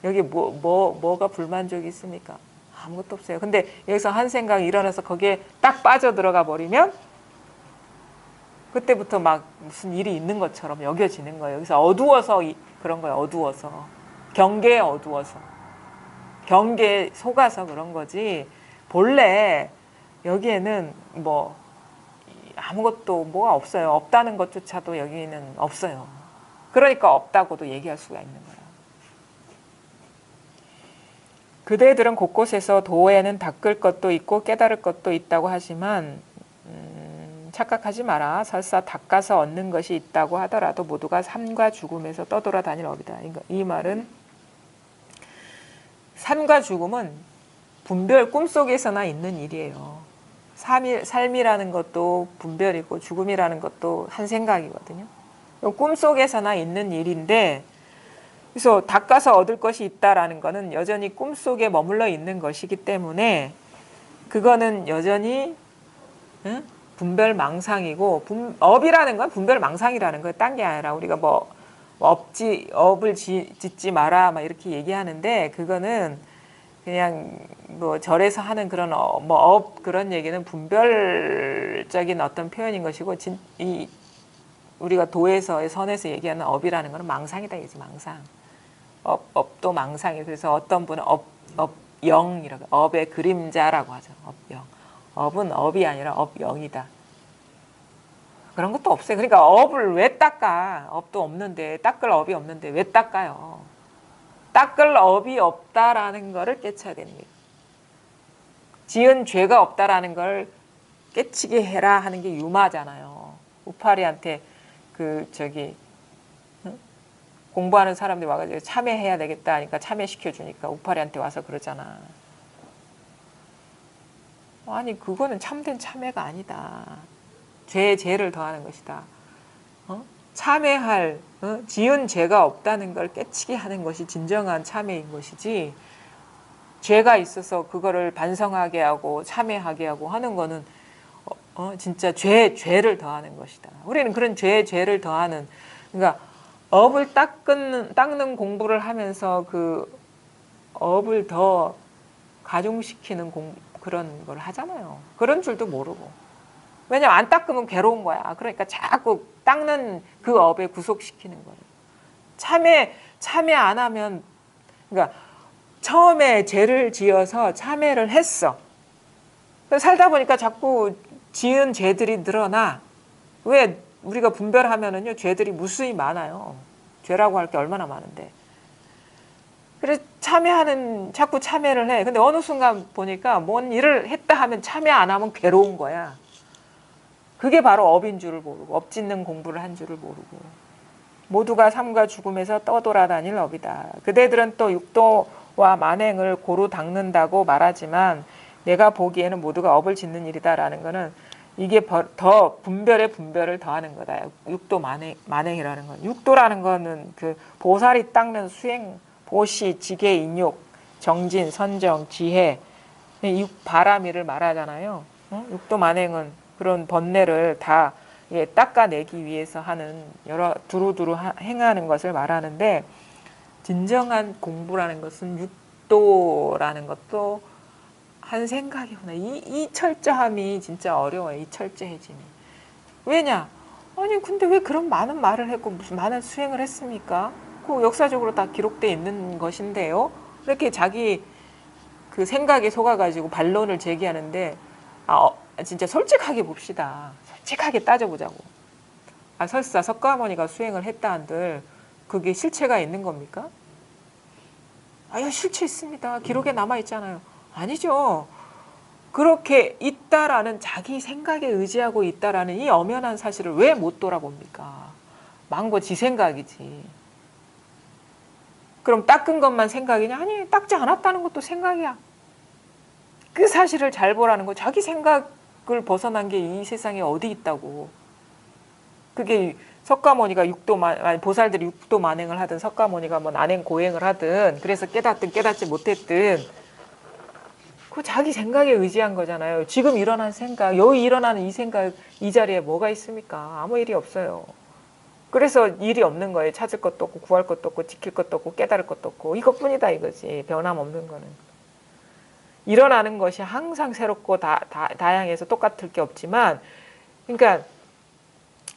여기 뭐가 불만족이 있습니까? 아무것도 없어요. 근데 여기서 한 생각이 일어나서 거기에 딱 빠져들어가 버리면 그때부터 막 무슨 일이 있는 것처럼 여겨지는 거예요. 그래서 어두워서 그런 거예요. 어두워서. 경계에 어두워서. 경계에 속아서 그런 거지. 본래 여기에는 아무것도 뭐가 없어요. 없다는 것조차도 여기는 없어요. 그러니까 없다고도 얘기할 수가 있는 거예요. 그대들은 곳곳에서 도에는 닦을 것도 있고 깨달을 것도 있다고 하지만 착각하지 마라. 설사 닦아서 얻는 것이 있다고 하더라도 모두가 삶과 죽음에서 떠돌아 다닐 업이다. 이 말은 삶과 죽음은 분별 꿈속에서나 있는 일이에요. 삶이라는 것도 분별이고 죽음이라는 것도 한 생각이거든요. 꿈속에서나 있는 일인데 그래서 닦아서 얻을 것이 있다라는 것은 여전히 꿈속에 머물러 있는 것이기 때문에 그거는 여전히 분별망상이고 업이라는 건 분별망상이라는 거예요. 딴 게 아니라 우리가 업을 짓지 마라 막 이렇게 얘기하는데 그거는 그냥 뭐 절에서 하는 그런 뭐 업 그런 얘기는 분별적인 어떤 표현인 것이고 이 우리가 도에서의 선에서 얘기하는 업이라는 것은 망상이다 이지 망상. 업도 망상이 그래서 어떤 분은 업영이라고 업의 그림자라고 하죠. 업영. 업은 업이 아니라 업영이다. 그런 것도 없어요. 그러니까 업을 왜 닦아? 업도 없는데 닦을 업이 없는데 왜 닦아요? 닦을 업이 없다라는 거를 깨쳐야 됩니다. 지은 죄가 없다라는 걸 깨치게 해라 하는 게 유마잖아요. 우파리한테 공부하는 사람들이 와가지고 참회해야 되겠다 하니까 참회시켜 주니까 우파리한테 와서 그러잖아. 아니 그거는 참된 참회가 아니다. 죄를 더하는 것이다. 참회할 지은 죄가 없다는 걸 깨치게 하는 것이 진정한 참회인 것이지 죄가 있어서 그거를 반성하게 하고 참회하게 하고 하는 거는 진짜 죄를 더하는 것이다. 우리는 그런 죄를 더하는 그러니까 업을 닦는 공부를 하면서 그 업을 더 가중시키는 그런 걸 하잖아요. 그런 줄도 모르고. 왜냐면 안 닦으면 괴로운 거야. 그러니까 자꾸 닦는 그 업에 구속시키는 거예요. 참회 안 하면 그러니까 처음에 죄를 지어서 참회를 했어. 살다 보니까 자꾸 지은 죄들이 늘어나. 왜 우리가 분별하면은요 죄들이 무수히 많아요. 죄라고 할 게 얼마나 많은데. 그래서 자꾸 참회를 해. 근데 어느 순간 보니까 뭔 일을 했다 하면 참회 안 하면 괴로운 거야. 그게 바로 업인 줄을 모르고 업 짓는 공부를 한 줄을 모르고 모두가 삶과 죽음에서 떠돌아다닐 업이다. 그대들은 또 육도와 만행을 고루 닦는다고 말하지만 내가 보기에는 모두가 업을 짓는 일이다라는 거는 이게 더 분별을 더하는 거다. 육도 만행이라는 건. 육도라는 거는 그 보살이 닦는 수행, 보시, 지계, 인욕, 정진, 선정, 지혜, 바람이를 말하잖아요. 육도 만행은 그런 번뇌를 다 닦아내기 위해서 하는 여러 두루두루 행하는 것을 말하는데 진정한 공부라는 것은 육도라는 것도 한 생각이구나. 이 철저함이 진짜 어려워요. 이 철저해짐이. 왜냐? 아니 근데 왜 그런 많은 말을 했고 무슨 많은 수행을 했습니까? 그 역사적으로 다 기록되어 있는 것인데요. 이렇게 자기 그 생각에 속아가지고 반론을 제기하는데 진짜 솔직하게 봅시다. 솔직하게 따져보자고. 설사 석가모니가 수행을 했다 한들 그게 실체가 있는 겁니까? 실체 있습니다. 기록에 남아있잖아요. 아니죠. 그렇게 있다라는 자기 생각에 의지하고 있다라는 이 엄연한 사실을 왜 못 돌아봅니까? 망고 지 생각이지. 그럼 닦은 것만 생각이냐? 아니 닦지 않았다는 것도 생각이야. 그 사실을 잘 보라는 거. 자기 생각을 벗어난 게 이 세상에 어디 있다고. 그게 석가모니가 보살들이 육도 만행을 하든 석가모니가 뭐 난행 고행을 하든 그래서 깨닫든 깨닫지 못했든 그 자기 생각에 의지한 거잖아요. 지금 일어난 생각, 여기 일어나는 이 생각 이 자리에 뭐가 있습니까? 아무 일이 없어요. 그래서 일이 없는 거예요. 찾을 것도 없고 구할 것도 없고 지킬 것도 없고 깨달을 것도 없고 이것뿐이다 이거지. 변함없는 거는. 일어나는 것이 항상 새롭고 다양해서 똑같을 게 없지만 그러니까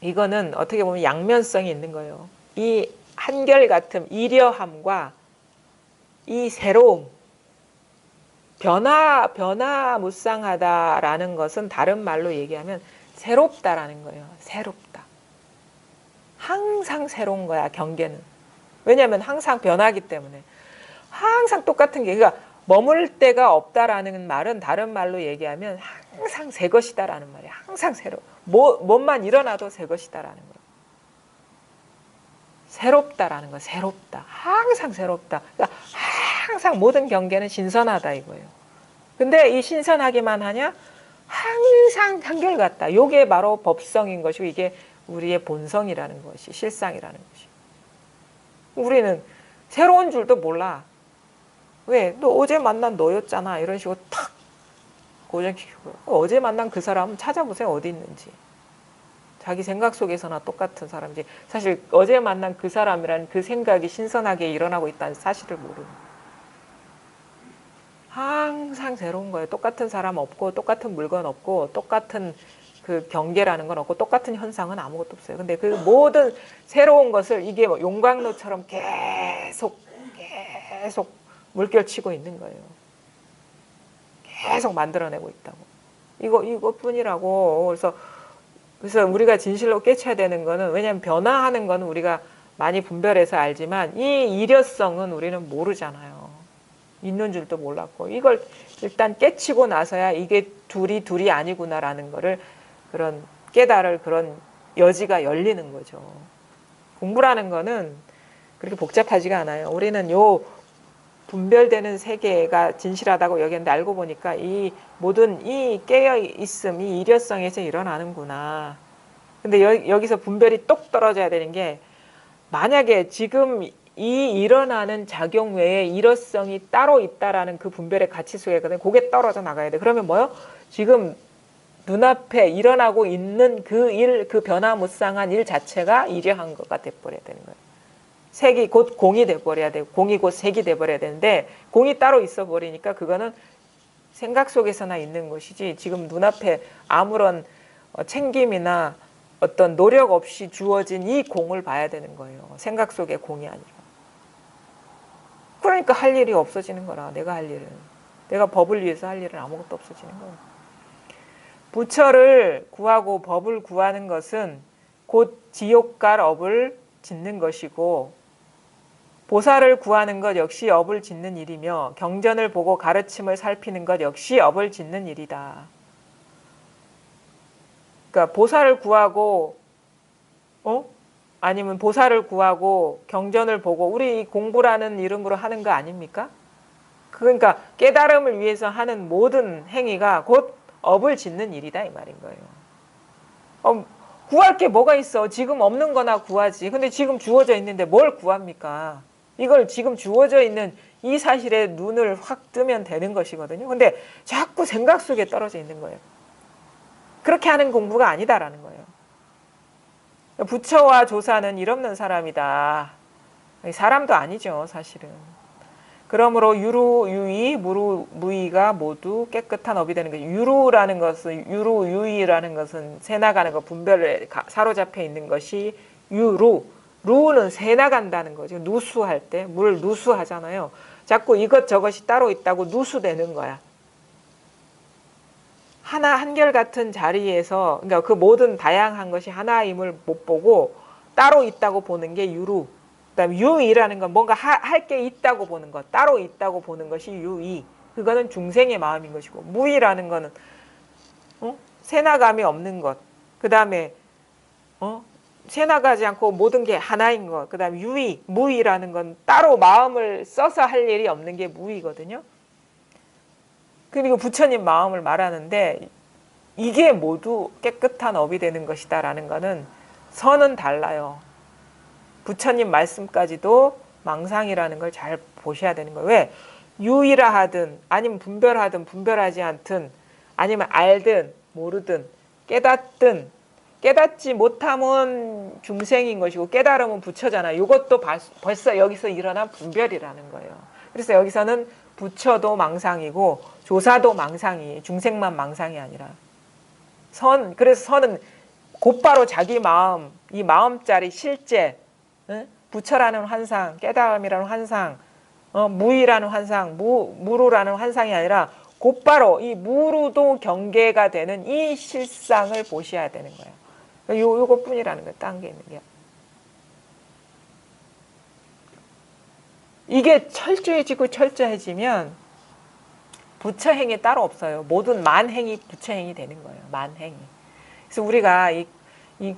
이거는 어떻게 보면 양면성이 있는 거예요. 이 한결같음, 이려함과 이 새로움, 변화무쌍하다라는 것은 다른 말로 얘기하면 새롭다라는 거예요. 새롭다. 항상 새로운 거야, 경계는. 왜냐하면 항상 변하기 때문에. 항상 똑같은 게, 그러니까 머물 데가 없다라는 말은 다른 말로 얘기하면 항상 새 것이다라는 말이에요. 항상 새로. 뭐만 일어나도 새 것이다라는 거예요. 새롭다라는 거, 새롭다. 항상 새롭다. 그러니까 항상 모든 경계는 신선하다 이거예요. 근데 이 신선하기만 하냐? 항상 한결같다. 이게 바로 법성인 것이고 이게 우리의 본성이라는 것이 실상이라는 것이. 우리는 새로운 줄도 몰라. 왜? 너 어제 만난 너였잖아. 이런 식으로 탁 고정시키고 어제 만난 그 사람 찾아보세요. 어디 있는지. 자기 생각 속에서나 똑같은 사람이지. 사실 어제 만난 그 사람이라는 그 생각이 신선하게 일어나고 있다는 사실을 모르는. 항상 새로운 거예요. 똑같은 사람 없고 똑같은 물건 없고 똑같은 그 경계라는 건 없고 똑같은 현상은 아무것도 없어요. 근데 그 모든 새로운 것을 이게 뭐 용광로처럼 계속 물결치고 있는 거예요. 계속 만들어내고 있다고. 이것뿐이라고. 그래서 우리가 진실로 깨쳐야 되는 거는, 왜냐하면 변화하는 거는 우리가 많이 분별해서 알지만 이 일여성은 우리는 모르잖아요. 있는 줄도 몰랐고, 이걸 일단 깨치고 나서야 이게 둘이 아니구나라는 거를 그런 깨달을 그런 여지가 열리는 거죠. 공부라는 거는 그렇게 복잡하지가 않아요. 우리는 요 분별되는 세계가 진실하다고 여겼는데 알고 보니까 이 모든 이 깨어있음, 이 일여성에서 일어나는구나. 근데 여기서 분별이 똑 떨어져야 되는 게, 만약에 지금 이 일어나는 작용 외에 일어성이 따로 있다라는 그 분별의 가치 속에거든요. 그게 떨어져 나가야 돼. 그러면 뭐요? 지금 눈앞에 일어나고 있는 그 일, 그 변화무쌍한 일 자체가 일여한 것가 돼버려야 되는 거예요. 색이 곧 공이 돼버려야 되고, 공이 곧 색이 돼버려야 되는데, 공이 따로 있어 버리니까 그거는 생각 속에서나 있는 것이지, 지금 눈앞에 아무런 챙김이나 어떤 노력 없이 주어진 이 공을 봐야 되는 거예요. 생각 속의 공이 아니라. 그러니까 할 일이 없어지는 거라. 내가 할 일은. 내가 법을 위해서 할 일은 아무것도 없어지는 거예요. 부처를 구하고 법을 구하는 것은 곧 지옥갈 업을 짓는 것이고, 보살을 구하는 것 역시 업을 짓는 일이며, 경전을 보고 가르침을 살피는 것 역시 업을 짓는 일이다. 그러니까 보살을 구하고 아니면 보살을 구하고 경전을 보고 우리 공부라는 이름으로 하는 거 아닙니까? 그러니까 깨달음을 위해서 하는 모든 행위가 곧 업을 짓는 일이다 이 말인 거예요. 구할 게 뭐가 있어? 지금 없는 거나 구하지. 근데 지금 주어져 있는데 뭘 구합니까? 이걸 지금 주어져 있는 이 사실에 눈을 확 뜨면 되는 것이거든요. 근데 자꾸 생각 속에 떨어져 있는 거예요. 그렇게 하는 공부가 아니다라는 거예요. 부처와 조사는 일 없는 사람이다. 사람도 아니죠, 사실은. 그러므로 유루, 유의, 무루, 무의가 모두 깨끗한 업이 되는 거예요. 유루라는 것은, 유루, 유의라는 것은 새나가는 것, 분별에 사로잡혀 있는 것이 유루. 루는 새나간다는 거죠. 누수할 때, 물 누수하잖아요. 자꾸 이것저것이 따로 있다고 누수되는 거야. 하나 한결같은 자리에서, 그러니까 그 모든 다양한 것이 하나임을 못 보고 따로 있다고 보는 게 유루. 그다음에 유의라는 건 뭔가 할 게 있다고 보는 것, 따로 있다고 보는 것이 유의. 그거는 중생의 마음인 것이고, 무의라는 거는 새나감이 없는 것. 그다음에 새나가지 않고 모든 게 하나인 것. 그다음에 유의, 무의라는 건 따로 마음을 써서 할 일이 없는 게 무의거든요. 그리고 부처님 마음을 말하는데, 이게 모두 깨끗한 업이 되는 것이다 라는 거는 선은 달라요. 부처님 말씀까지도 망상이라는 걸 잘 보셔야 되는 거예요. 왜? 유의라 하든 아니면 분별하든 분별하지 않든 아니면 알든 모르든 깨닫든, 깨닫지 못하면 중생인 것이고 깨달으면 부처잖아요. 이것도 벌써 여기서 일어난 분별이라는 거예요. 그래서 여기서는 부처도 망상이고 조사도 망상이, 중생만 망상이 아니라 그래서 선은 곧바로 자기 마음, 이 마음짜리 실제, 부처라는 환상, 깨달음이라는 환상, 무의라는 환상, 무루라는 환상이 아니라 곧바로 이 무루도 경계가 되는 이 실상을 보셔야 되는 거예요. 요것뿐이라는 거예요. 딴 게 있는 게. 이게 철저해지고 철저해지면 부처행이 따로 없어요. 모든 만행이 부처행이 되는 거예요. 만행이. 그래서 우리가 이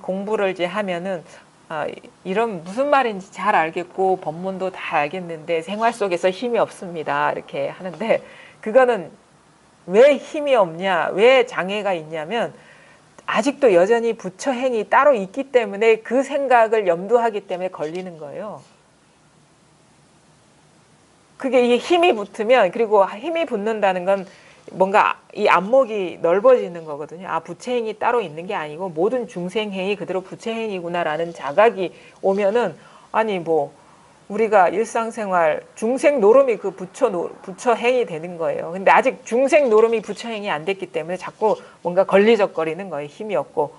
공부를 이제 하면은 이런 무슨 말인지 잘 알겠고 법문도 다 알겠는데 생활 속에서 힘이 없습니다. 이렇게 하는데, 그거는 왜 힘이 없냐, 왜 장애가 있냐면 아직도 여전히 부처행이 따로 있기 때문에 그 생각을 염두하기 때문에 걸리는 거예요. 그게 이게 힘이 붙으면, 그리고 힘이 붙는다는 건 뭔가 이 안목이 넓어지는 거거든요. 부처행이 따로 있는 게 아니고 모든 중생행이 그대로 부처행이구나라는 자각이 오면은, 아니 우리가 일상생활 중생 노름이 그 부처 행이 되는 거예요. 근데 아직 중생 노름이 부처 행이 안 됐기 때문에 자꾸 뭔가 걸리적거리는 거예요. 힘이 없고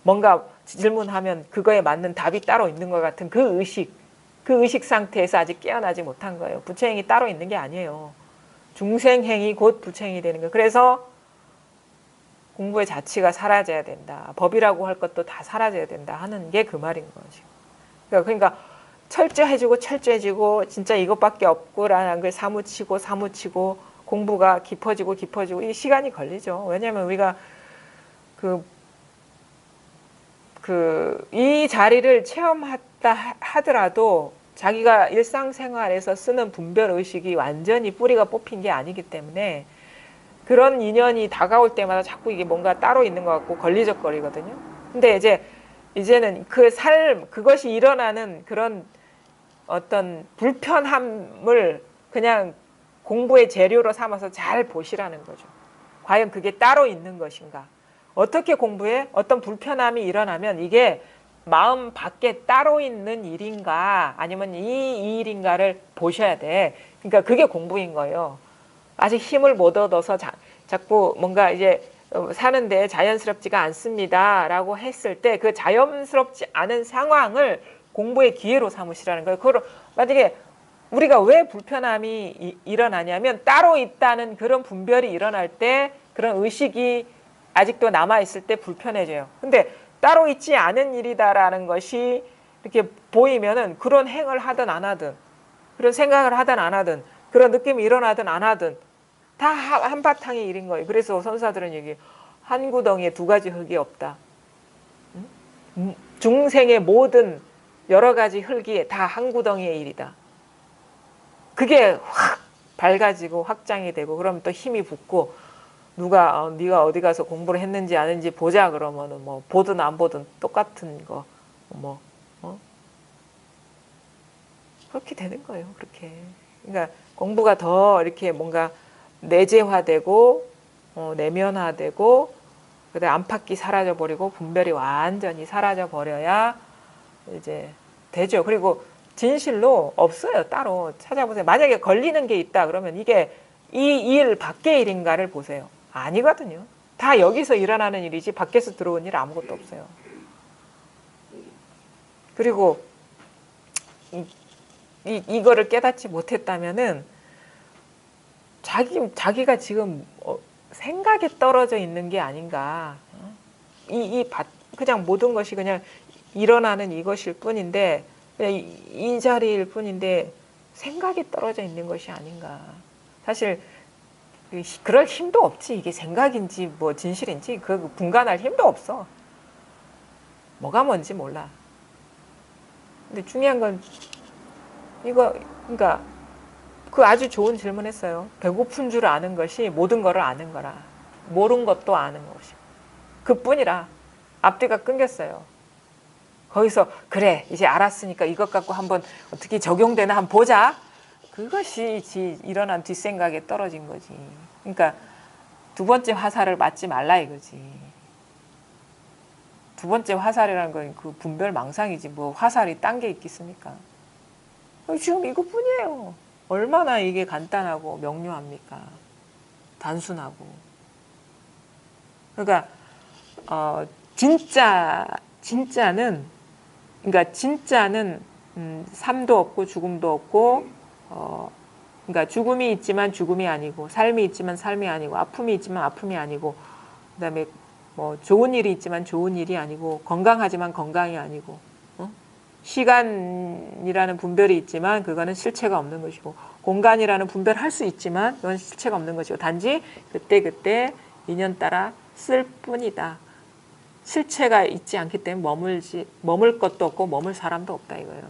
뭔가 질문하면 그거에 맞는 답이 따로 있는 것 같은 그 의식 상태에서 아직 깨어나지 못한 거예요. 부처 행이 따로 있는 게 아니에요. 중생 행이 곧 부처 행이 되는 거예요. 그래서 공부의 자취가 사라져야 된다. 법이라고 할 것도 다 사라져야 된다 하는 게 그 말인 거죠. 그러니까 철저해지고 진짜 이것밖에 없고라는 걸 사무치고 공부가 깊어지고 이 시간이 걸리죠. 왜냐하면 우리가 이 자리를 체험했다 하더라도 자기가 일상생활에서 쓰는 분별 의식이 완전히 뿌리가 뽑힌 게 아니기 때문에 그런 인연이 다가올 때마다 자꾸 이게 뭔가 따로 있는 것 같고 걸리적거리거든요. 근데 이제는 그것이 일어나는 그런 어떤 불편함을 그냥 공부의 재료로 삼아서 잘 보시라는 거죠. 과연 그게 따로 있는 것인가? 어떻게 공부에 어떤 불편함이 일어나면 이게 마음 밖에 따로 있는 일인가 아니면 이 일인가를 보셔야 돼. 그러니까 그게 공부인 거예요. 아직 힘을 못 얻어서 자꾸 뭔가 이제 사는데 자연스럽지가 않습니다 라고 했을 때 그 자연스럽지 않은 상황을 공부의 기회로 삼으시라는 거예요. 만약에 우리가 왜 불편함이 일어나냐면 따로 있다는 그런 분별이 일어날 때 그런 의식이 아직도 남아있을 때 불편해져요. 근데 따로 있지 않은 일이다라는 것이 이렇게 보이면은 그런 행을 하든 안 하든 그런 생각을 하든 안 하든 그런 느낌이 일어나든 안 하든 다 한바탕의 일인 거예요. 그래서 선사들은 얘기해요. 한 구덩이에 두 가지 흙이 없다. 중생의 모든 여러 가지 흙이 다 한 구덩이의 일이다. 그게 확 밝아지고 확장이 되고 그러면 또 힘이 붙고 네가 어디 가서 공부를 했는지 아는지 보자 그러면은 뭐 보든 안 보든 똑같은 거 그렇게 되는 거예요. 그렇게. 그러니까 공부가 더 이렇게 뭔가 내재화되고 내면화되고 그다음 안팎이 사라져 버리고 분별이 완전히 사라져 버려야 이제 되죠. 그리고 진실로 없어요. 따로 찾아보세요. 만약에 걸리는 게 있다 그러면 이게 이 일 밖의 일인가를 보세요. 아니거든요. 다 여기서 일어나는 일이지 밖에서 들어온 일 아무것도 없어요. 그리고 이거를 깨닫지 못했다면은 자기가 지금 생각에 떨어져 있는 게 아닌가. 그냥 모든 것이 그냥 일어나는 이것일 뿐인데 그냥 이 자리일 뿐인데 생각에 떨어져 있는 것이 아닌가. 사실 그럴 힘도 없지. 이게 생각인지 뭐 진실인지 그 분간할 힘도 없어. 뭐가 뭔지 몰라. 근데 중요한 건 그러니까 그 아주 좋은 질문했어요. 배고픈 줄 아는 것이 모든 것을 아는 거라. 모르는 것도 아는 것이. 그뿐이라. 앞뒤가 끊겼어요. 거기서 그래 이제 알았으니까 이것 갖고 한번 어떻게 적용되나 한번 보자. 그것이 일어난 뒷생각에 떨어진 거지. 그러니까 두 번째 화살을 맞지 말라 이거지. 두 번째 화살이라는 건 그 분별 망상이지 뭐 화살이 딴 게 있겠습니까? 지금 이것뿐이에요. 얼마나 이게 간단하고 명료합니까? 단순하고. 그러니까 진짜는 삶도 없고 죽음도 없고 그러니까 죽음이 있지만 죽음이 아니고 삶이 있지만 삶이 아니고 아픔이 있지만 아픔이 아니고 그다음에 뭐 좋은 일이 있지만 좋은 일이 아니고 건강하지만 건강이 아니고 시간이라는 분별이 있지만 그거는 실체가 없는 것이고 공간이라는 분별을 할 수 있지만 그건 실체가 없는 것이고 단지 그때 인연 따라 쓸 뿐이다. 실체가 있지 않기 때문에 머물 것도 없고 머물 사람도 없다 이거예요.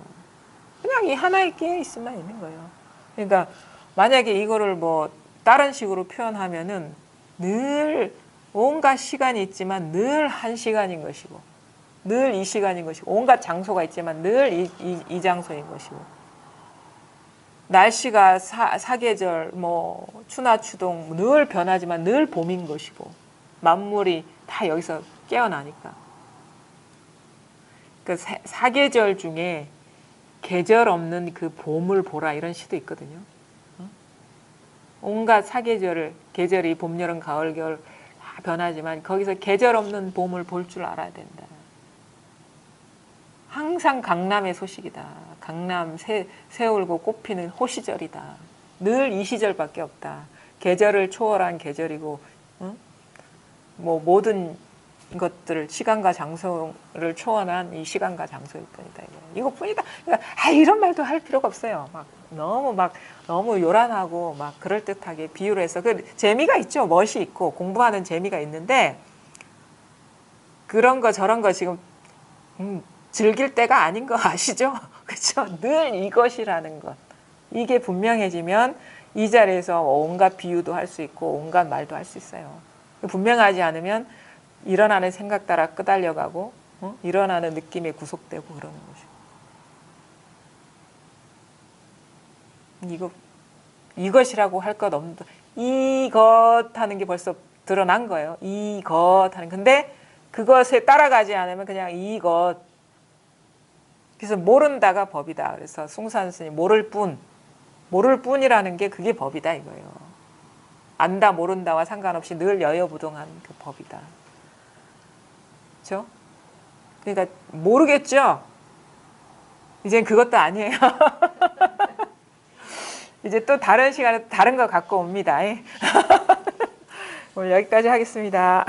그냥 이 하나의 끼에 있으면 있는 거예요. 그러니까 만약에 이거를 뭐 다른 식으로 표현하면은 늘 온갖 시간이 있지만 늘 한 시간인 것이고 늘 이 시간인 것이고 온갖 장소가 있지만 늘 이 장소인 것이고 날씨가 사계절 뭐 추나 추동 늘 변하지만 늘 봄인 것이고 만물이 다 여기서 깨어나니까 그 사계절 중에 계절 없는 그 봄을 보라 이런 시도 있거든요. 온갖 사계절을 계절이 봄, 여름, 가을, 겨울 다 변하지만 거기서 계절 없는 봄을 볼 줄 알아야 된다. 항상 강남의 소식이다. 강남 새 울고 꽃피는 호시절이다. 늘 이 시절밖에 없다. 계절을 초월한 계절이고 뭐 모든 것들을 시간과 장소를 초월한 이 시간과 장소일 뿐이다. 이것뿐이다. 그러니까 이런 말도 할 필요가 없어요. 너무 요란하고 막 그럴 듯하게 비유를 해서 그 재미가 있죠. 멋이 있고 공부하는 재미가 있는데 그런 거 저런 거 지금 즐길 때가 아닌 거 아시죠? 그렇죠? 늘 이것이라는 것. 이게 분명해지면 이 자리에서 온갖 비유도 할 수 있고 온갖 말도 할 수 있어요. 분명하지 않으면 일어나는 생각 따라 끄달려가고 일어나는 느낌에 구속되고 그러는 거죠. 이것이라고 할 것 없는 이것 하는 게 벌써 드러난 거예요. 이것 하는 근데 그것에 따라가지 않으면 그냥 이것. 그래서 모른다가 법이다. 그래서 숭산 스님 모를 뿐이라는 게 그게 법이다 이거예요. 안다 모른다와 상관없이 늘 여여부동한 그 법이다. 그렇죠? 그러니까 모르겠죠. 이젠 그것도 아니에요. 이제 또 다른 시간에 다른 거 갖고 옵니다. 오늘 여기까지 하겠습니다.